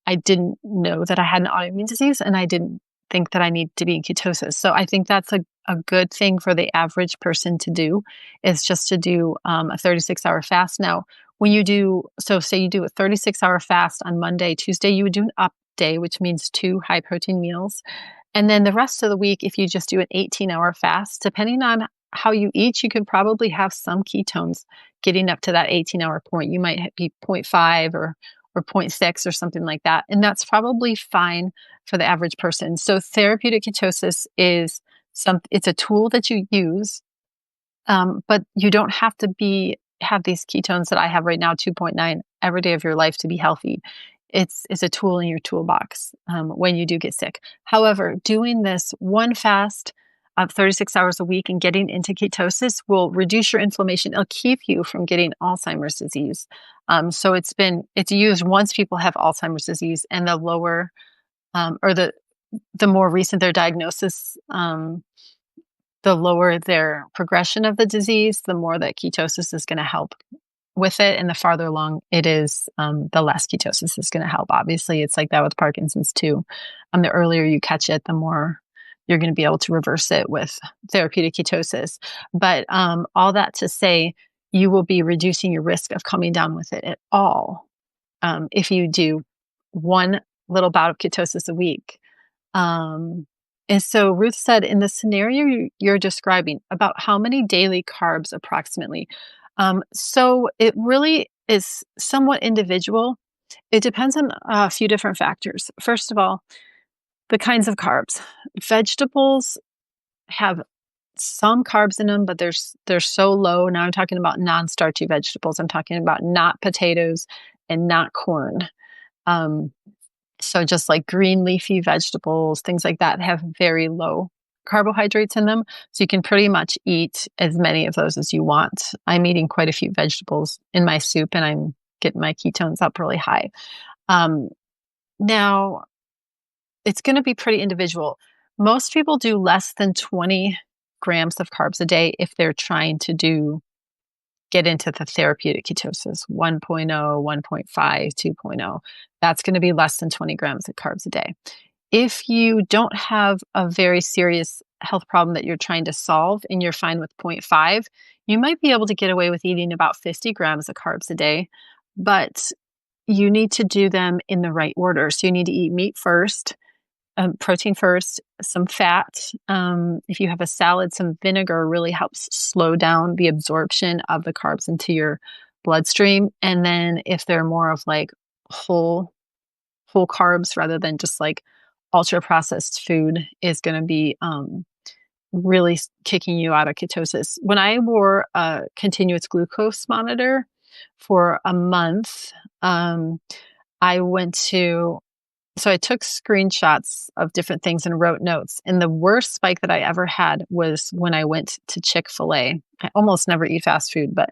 I didn't know that I had an autoimmune disease, and I didn't think that I need to be in ketosis. So I think that's a good thing for the average person to do, is just to do a 36-hour fast. Now, when you do, so say you do a 36-hour fast on Monday, Tuesday, you would do an up day, which means 2 high protein meals. And then the rest of the week, if you just do an 18-hour fast, depending on how you eat, you could probably have some ketones getting up to that 18-hour point. You might be 0.5 or 0.6 or something like that. And that's probably fine for the average person. So therapeutic ketosis is it's a tool that you use, but you don't have to have these ketones that I have right now, 2.9, every day of your life to be healthy. It's a tool in your toolbox when you do get sick. However, doing this one fast of 36 hours a week and getting into ketosis will reduce your inflammation. It'll keep you from getting Alzheimer's disease. So it's used once people have Alzheimer's disease, and the lower or the more recent their diagnosis, the lower their progression of the disease, the more that ketosis is going to help with it. And the farther along it is, the less ketosis is going to help. Obviously, it's like that with Parkinson's too. The earlier you catch it, the more you're going to be able to reverse it with therapeutic ketosis. But all that to say, you will be reducing your risk of coming down with it at all if you do one little bout of ketosis a week. And so Ruth said, in the scenario you're describing, about how many daily carbs approximately? So it really is somewhat individual. It depends on a few different factors. First of all, the kinds of carbs. Vegetables have some carbs in them, but they're so low. Now I'm talking about non-starchy vegetables. I'm talking about not potatoes and not corn. So just like green leafy vegetables, things like that have very low carbohydrates in them. So you can pretty much eat as many of those as you want. I'm eating quite a few vegetables in my soup, and I'm getting my ketones up really high. Now, it's going to be pretty individual. Most people do less than 20 grams of carbs a day if they're trying to get into the therapeutic ketosis, 1.0, 1.5, 2.0. That's going to be less than 20 grams of carbs a day. If you don't have a very serious health problem that you're trying to solve and you're fine with 0.5, you might be able to get away with eating about 50 grams of carbs a day, but you need to do them in the right order. So you need to eat meat first, protein first, some fat. If you have a salad, some vinegar really helps slow down the absorption of the carbs into your bloodstream. And then if they're more of like whole carbs rather than just like ultra processed food, is going to be really kicking you out of ketosis. When I wore a continuous glucose monitor for a month, so I took screenshots of different things and wrote notes. And the worst spike that I ever had was when I went to Chick-fil-A. I almost never eat fast food, but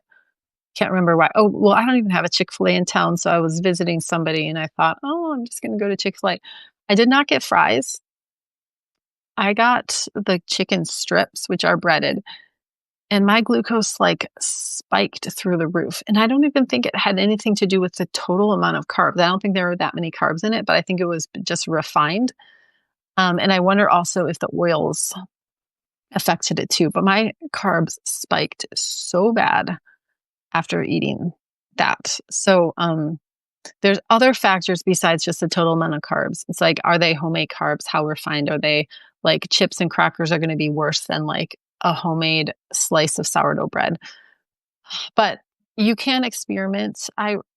can't remember why. Oh, well, I don't even have a Chick-fil-A in town. So I was visiting somebody and I thought, oh, I'm just going to go to Chick-fil-A. I did not get fries. I got the chicken strips, which are breaded. And my glucose like spiked through the roof. And I don't even think it had anything to do with the total amount of carbs. I don't think there were that many carbs in it, but I think it was just refined. And I wonder also if the oils affected it too. But my carbs spiked so bad after eating that. So there's other factors besides just the total amount of carbs. It's like, are they homemade carbs? How refined are they? Like chips and crackers are going to be worse than like a homemade slice of sourdough bread. But you can experiment.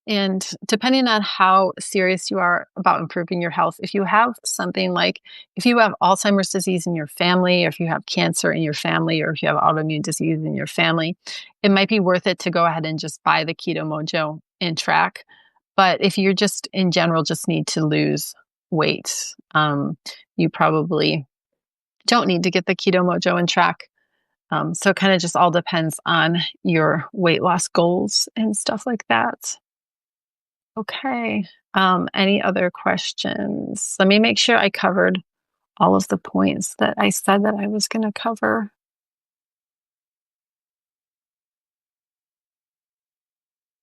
And depending on how serious you are about improving your health, if you have something like, if you have Alzheimer's disease in your family, or if you have cancer in your family, or if you have autoimmune disease in your family, it might be worth it to go ahead and just buy the Keto Mojo and track. But if you're just in general just need to lose weight, you probably don't need to get the Keto Mojo and track. So it kind of just all depends on your weight loss goals and stuff like that. Okay. Any other questions? Let me make sure I covered all of the points that I said that I was going to cover.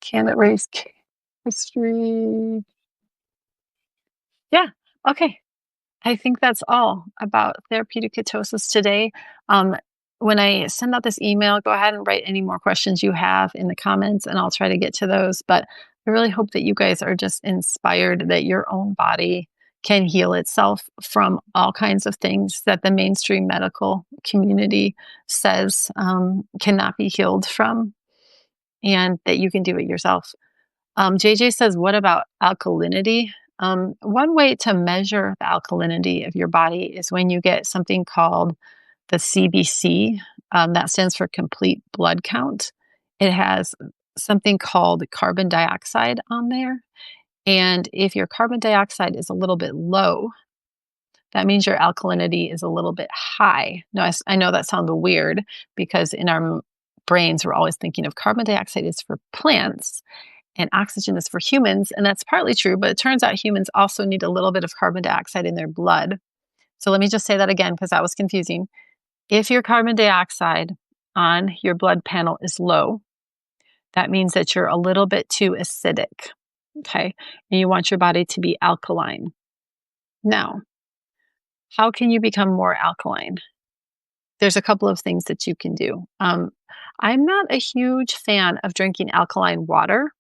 Can it raise history? Yeah. Okay. I think that's all about therapeutic ketosis today. When I send out this email, go ahead and write any more questions you have in the comments, and I'll try to get to those. But I really hope that you guys are just inspired that your own body can heal itself from all kinds of things that the mainstream medical community says cannot be healed from, and that you can do it yourself. JJ says, what about alkalinity? One way to measure the alkalinity of your body is when you get something called the CBC. That stands for complete blood count. It has something called carbon dioxide on there. And if your carbon dioxide is a little bit low, that means your alkalinity is a little bit high. Now, I know that sounds weird because in our brains, we're always thinking of carbon dioxide is for plants and oxygen is for humans. And that's partly true, but it turns out humans also need a little bit of carbon dioxide in their blood. So let me just say that again because that was confusing. If your carbon dioxide on your blood panel is low, that means that you're a little bit too acidic. Okay. And you want your body to be alkaline. Now, how can you become more alkaline? There's a couple of things that you can do. I'm not a huge fan of drinking alkaline water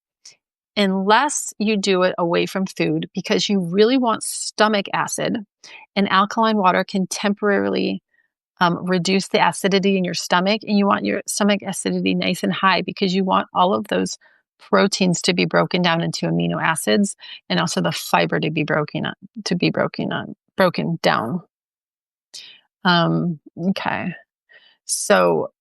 unless you do it away from food because you really want stomach acid, and alkaline water can temporarily reduce the acidity in your stomach, and you want your stomach acidity nice and high because you want all of those proteins to be broken down into amino acids and also the fiber to be broken down. Okay. So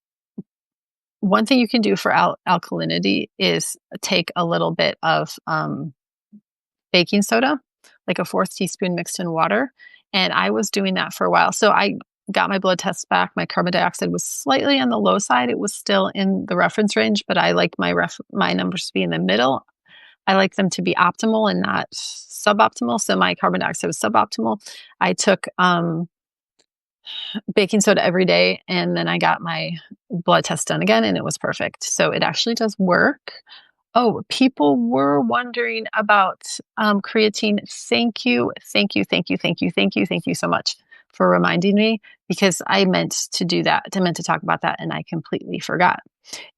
one thing you can do for alkalinity is take a little bit of baking soda, like a 1/4 teaspoon mixed in water. And I was doing that for a while. So I got my blood tests back. My carbon dioxide was slightly on the low side. It was still in the reference range, but I like my numbers to be in the middle. I like them to be optimal and not suboptimal. So my carbon dioxide was suboptimal. I took baking soda every day, and then I got my blood test done again, and it was perfect. So it actually does work. Oh, people were wondering about creatine. Thank you so much for reminding me because I meant to do that. I meant to talk about that, and I completely forgot.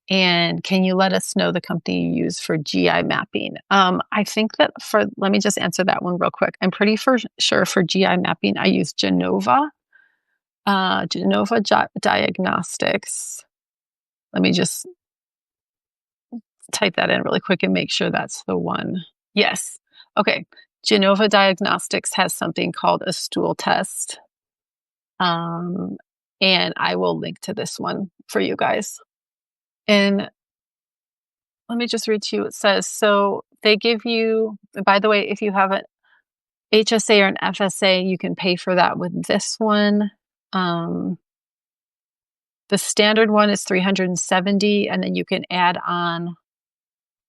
And can you let us know the company you use for GI mapping? I think that let me just answer that one real quick. I'm pretty sure for GI mapping, I use Genova Diagnostics. Let me just type that in really quick and make sure that's the one. Yes. Okay. Genova Diagnostics has something called a stool test. And I will link to this one for you guys. And let me just read to you. It says, so they give you, by the way, if you have an HSA or an FSA, you can pay for that with this one. The standard one is $370, and then you can add on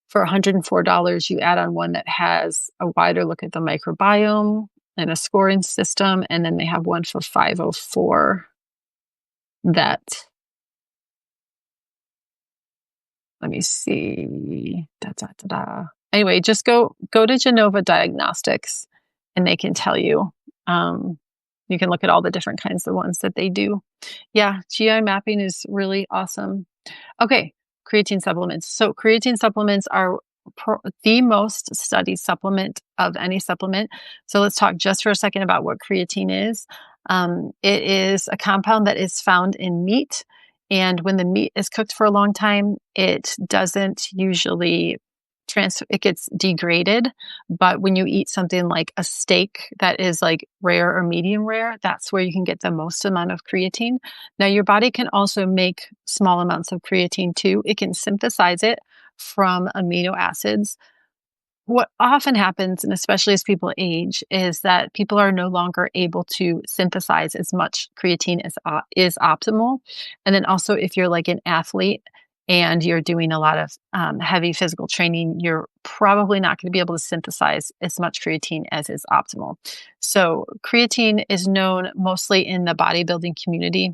for $104. You add on one that has a wider look at the microbiome and a scoring system, and then they have one for $504. That, let me see. Anyway, just go to Genova Diagnostics, and they can tell you. You can look at all the different kinds of ones that they do. Yeah, GI mapping is really awesome. Okay, creatine supplements. So creatine supplements are the most studied supplement of any supplement. So let's talk just for a second about what creatine is. It is a compound that is found in meat. And when the meat is cooked for a long time, it doesn't usually it gets degraded. But when you eat something like a steak that is like rare or medium rare, that's where you can get the most amount of creatine. Now, your body can also make small amounts of creatine too. It can synthesize it from amino acids. What often happens, and especially as people age, is that people are no longer able to synthesize as much creatine as is optimal. And then also, if you're like an athlete and you're doing a lot of heavy physical training, you're probably not going to be able to synthesize as much creatine as is optimal. So creatine is known mostly in the bodybuilding community.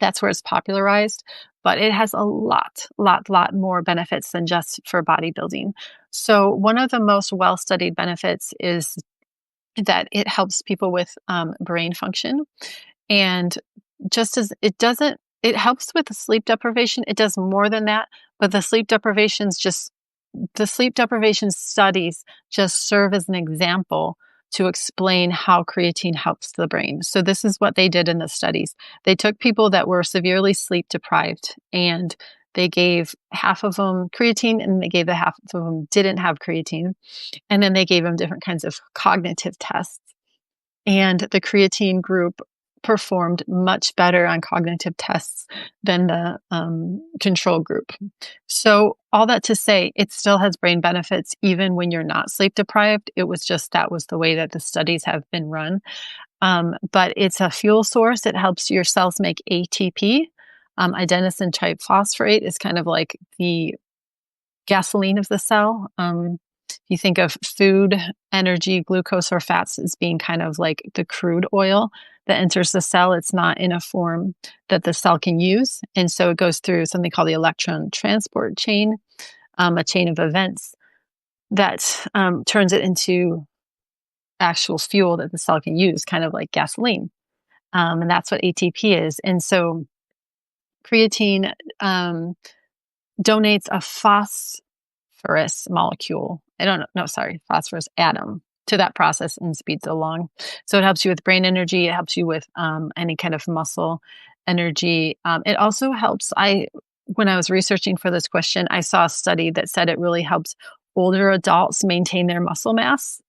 That's where it's popularized, but it has a lot more benefits than just for bodybuilding. So one of the most well-studied benefits is that it helps people with brain function. And just as it helps with the sleep deprivation, it does more than that, but the sleep deprivation studies just serve as an example to explain how creatine helps the brain. So this is what they did in the studies. They took people that were severely sleep deprived, and they gave half of them creatine, and they gave the half of them didn't have creatine. And then they gave them different kinds of cognitive tests. And the creatine group performed much better on cognitive tests than the control group. So all that to say, it still has brain benefits even when you're not sleep deprived. It was just that was the way that the studies have been run. But it's a fuel source. It helps your cells make ATP. Adenosine triphosphate is kind of like the gasoline of the cell. You think of food, energy, glucose, or fats as being kind of like the crude oil that enters the cell. It's not in a form that the cell can use. And so it goes through something called the electron transport chain, a chain of events that turns it into actual fuel that the cell can use, kind of like gasoline. And that's what ATP is. And so creatine donates a phosphorus molecule. I don't know. No, sorry, phosphorus atom to that process and speeds it along. So it helps you with brain energy. It helps you with any kind of muscle energy. It also helps. When I was researching for this question, I saw a study that said it really helps older adults maintain their muscle mass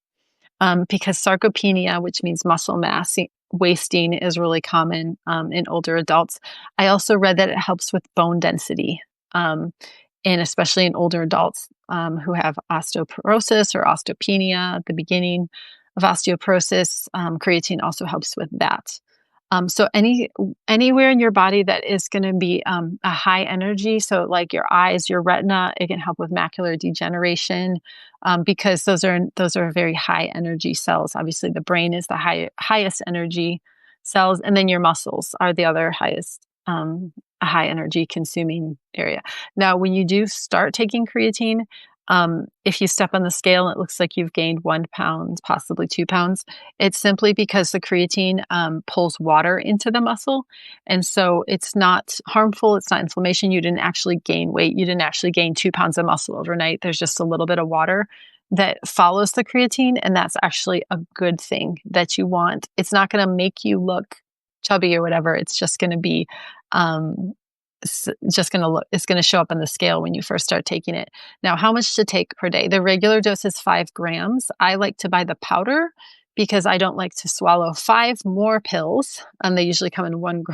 because sarcopenia, which means muscle mass wasting, is really common in older adults. I also read that it helps with bone density. And especially in older adults who have osteoporosis or osteopenia at the beginning of osteoporosis, creatine also helps with that. So anywhere in your body that is going to be a high energy, so like your eyes, your retina, it can help with macular degeneration because those are very high energy cells. Obviously, the brain is the highest energy cells, and then your muscles are the other highest high energy consuming area. Now, when you do start taking creatine, if you step on the scale and it looks like you've gained 1 pound, possibly 2 pounds, it's simply because the creatine pulls water into the muscle. And so it's not harmful. It's not inflammation. You didn't actually gain weight. You didn't actually gain 2 pounds of muscle overnight. There's just a little bit of water that follows the creatine. And that's actually a good thing that you want. It's not going to make you look chubby or whatever. It's just going to be it's going to show up on the scale when you first start taking it. Now, how much to take per day? The regular dose is 5 grams. I like to buy the powder because I don't like to swallow 5 more pills. They usually come in 1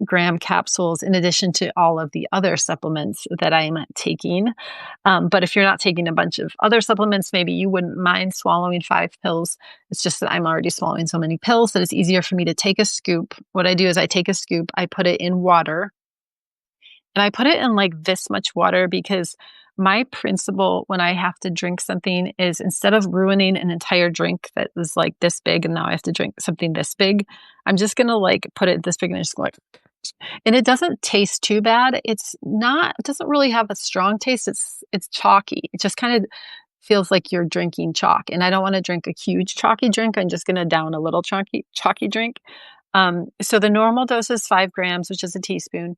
gram capsules in addition to all of the other supplements that I'm taking. But if you're not taking a bunch of other supplements, maybe you wouldn't mind swallowing 5 pills. It's just that I'm already swallowing so many pills that it's easier for me to take a scoop. What I do is I take a scoop, I put it in water, and I put it in like this much water because my principle when I have to drink something is instead of ruining an entire drink that was like this big and now I have to drink something this big, I'm just going to like put it this big and just like, and it doesn't taste too bad. It doesn't really have a strong taste. It's chalky. It just kind of feels like you're drinking chalk. And I don't want to drink a huge chalky drink. I'm just going to down a little chalky drink. So the normal dose is 5 grams, which is a teaspoon.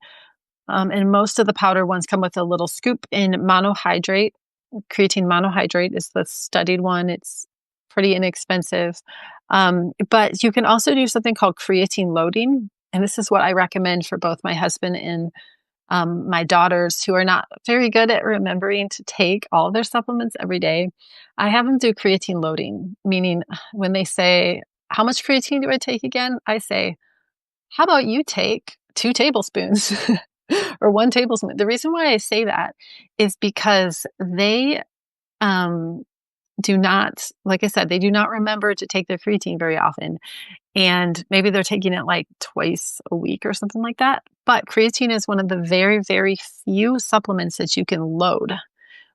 And most of the powder ones come with a little scoop in monohydrate. Creatine monohydrate is the studied one. It's pretty inexpensive. But you can also do something called creatine loading. And this is what I recommend for both my husband and my daughters who are not very good at remembering to take all of their supplements every day. I have them do creatine loading, meaning when they say, how much creatine do I take again? I say, how about you take 2 tablespoons or 1 tablespoon? The reason why I say that is because they do not, like I said, they do not remember to take their creatine very often. And maybe they're taking it like twice a week or something like that. But creatine is one of the very, very few supplements that you can load,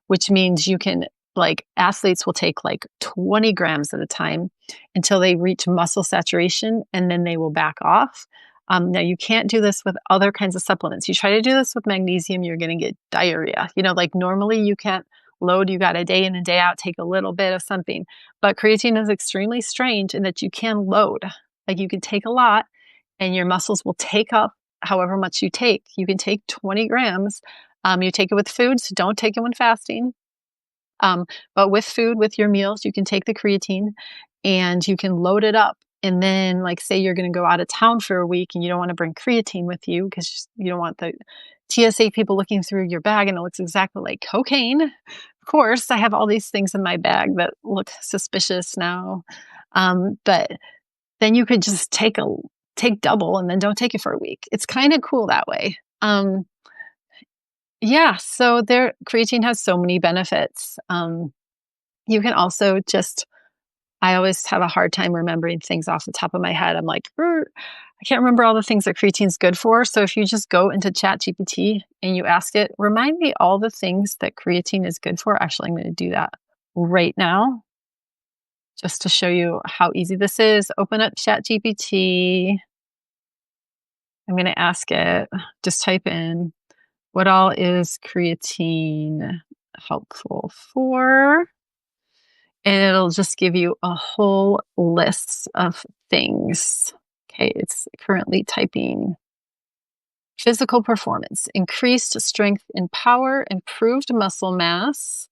which means you can, like athletes will take like 20 grams at a time until they reach muscle saturation and then they will back off. Now, you can't do this with other kinds of supplements. You try to do this with magnesium, you're going to get diarrhea. Like normally you can't load, you got a day in and day out, take a little bit of something. But creatine is extremely strange in that you can load. Like you can take a lot and your muscles will take up however much you take. You can take 20 grams. You take it with food, so don't take it when fasting. But with food, with your meals, you can take the creatine and you can load it up. And then, like, say you're going to go out of town for a week and you don't want to bring creatine with you because you don't want the TSA people looking through your bag and it looks exactly like cocaine. Of course, I have all these things in my bag that look suspicious now. But then you could just take double and then don't take it for a week. It's kind of cool that way. Yeah, so creatine has so many benefits. You can also just I always have a hard time remembering things off the top of my head. I'm like, I can't remember all the things that creatine's good for. So if you just go into ChatGPT and you ask it, remind me all the things that creatine is good for. Actually, I'm going to do that right now just to show you how easy this is. Open up ChatGPT. I'm going to ask it, just type in, what all is creatine helpful for? And it'll just give you a whole list of things. Okay, it's currently typing. Physical performance, increased strength and power, improved muscle mass,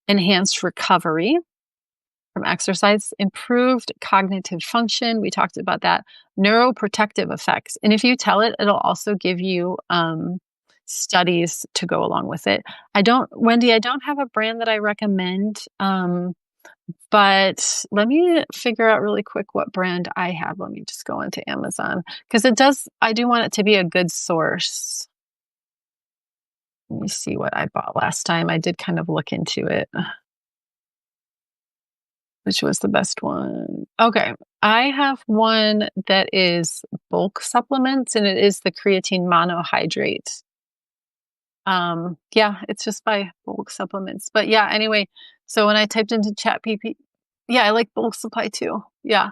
enhanced recovery from exercise, improved cognitive function. We talked about that. Neuroprotective effects. And if you tell it, it'll also give you studies to go along with it. Wendy, I don't have a brand that I recommend. But let me figure out really quick what brand I have. Let me just go into Amazon because I do want it to be a good source. Let me see what I bought last time. I did kind of look into it. Which was the best one? Okay. I have one that is bulk supplements and it is the creatine monohydrate. Yeah, it's just by bulk supplements. But yeah, anyway, so when I typed into ChatGPT, yeah, I like bulk supply too. Yeah.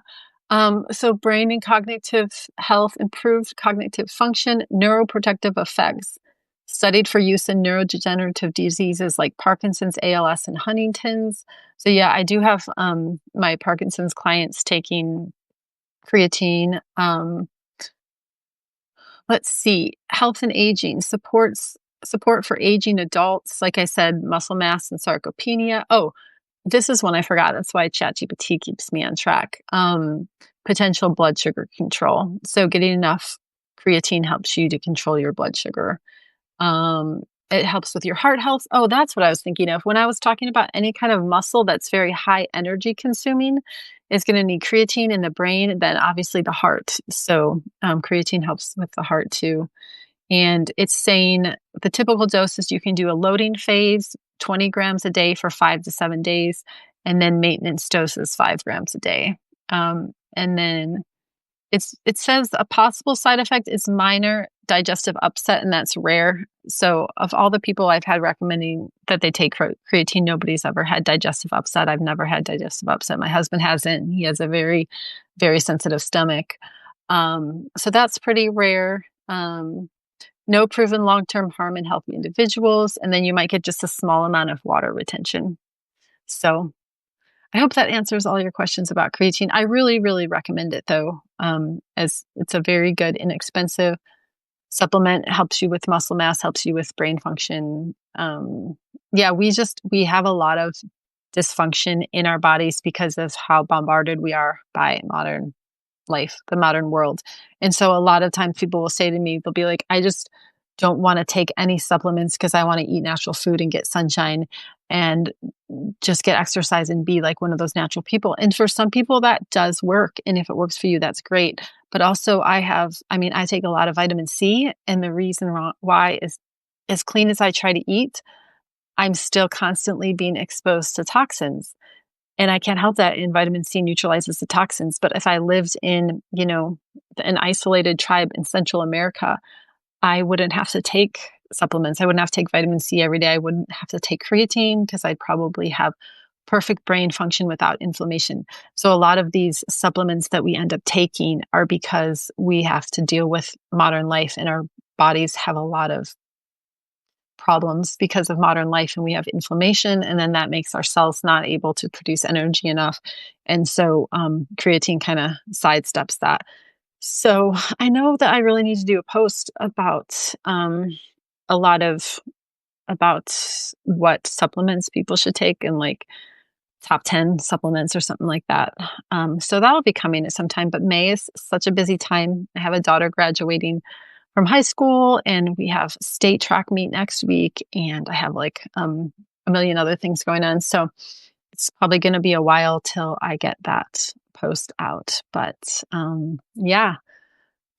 So brain and cognitive health, improved cognitive function, neuroprotective effects, studied for use in neurodegenerative diseases like Parkinson's, ALS, and Huntington's. So yeah, I do have my Parkinson's clients taking creatine. Let's see, health and aging, support for aging adults. Like I said, muscle mass and sarcopenia. Oh, this is one I forgot. That's why ChatGPT keeps me on track. Potential blood sugar control. So getting enough creatine helps you to control your blood sugar. It helps with your heart health. Oh, that's what I was thinking of. When I was talking about any kind of muscle that's very high energy consuming, is going to need creatine in the brain, then obviously the heart. So creatine helps with the heart too. And it's saying the typical doses, you can do a loading phase, 20 grams a day for 5 to 7 days, and then maintenance doses, 5 grams a day. And then it says a possible side effect is minor digestive upset, and that's rare. So of all the people I've had recommending that they take creatine, nobody's ever had digestive upset. I've never had digestive upset. My husband hasn't. He has a very, very sensitive stomach. So that's pretty rare. No proven long-term harm in healthy individuals. And then you might get just a small amount of water retention. So I hope that answers all your questions about creatine. I really, really recommend it though, as it's a very good, inexpensive supplement. It helps you with muscle mass, helps you with brain function. Yeah, we have a lot of dysfunction in our bodies because of how bombarded we are by modern life, the modern world. And so a lot of times people will say to me, they'll be like, I just don't want to take any supplements because I want to eat natural food and get sunshine and just get exercise and be like one of those natural people. And for some people that does work. And if it works for you, that's great. But also I take a lot of vitamin C, and the reason why is as clean as I try to eat, I'm still constantly being exposed to toxins. And I can't help that. And vitamin C neutralizes the toxins. But if I lived in, an isolated tribe in Central America, I wouldn't have to take supplements. I wouldn't have to take vitamin C every day. I wouldn't have to take creatine because I'd probably have perfect brain function without inflammation. So a lot of these supplements that we end up taking are because we have to deal with modern life, and our bodies have a lot of problems because of modern life, and we have inflammation, and then that makes our cells not able to produce energy enough. And so creatine kind of sidesteps that. So I know that I really need to do a post about about what supplements people should take, and like top 10 supplements or something like that. So that'll be coming at some time, but May is such a busy time. I have a daughter graduating from high school, and we have state track meet next week, and I have like a million other things going on. So it's probably going to be a while till I get that post out. But yeah.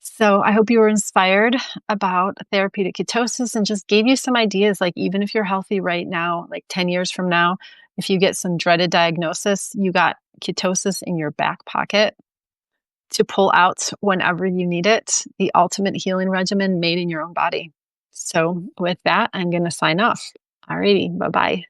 So I hope you were inspired about therapeutic ketosis and just gave you some ideas. Like, even if you're healthy right now, like 10 years from now, if you get some dreaded diagnosis, you got Ketosis in your back pocket to pull out whenever you need it, the ultimate healing regimen made in your own body. So, with that, I'm going to sign off. Alrighty, bye bye.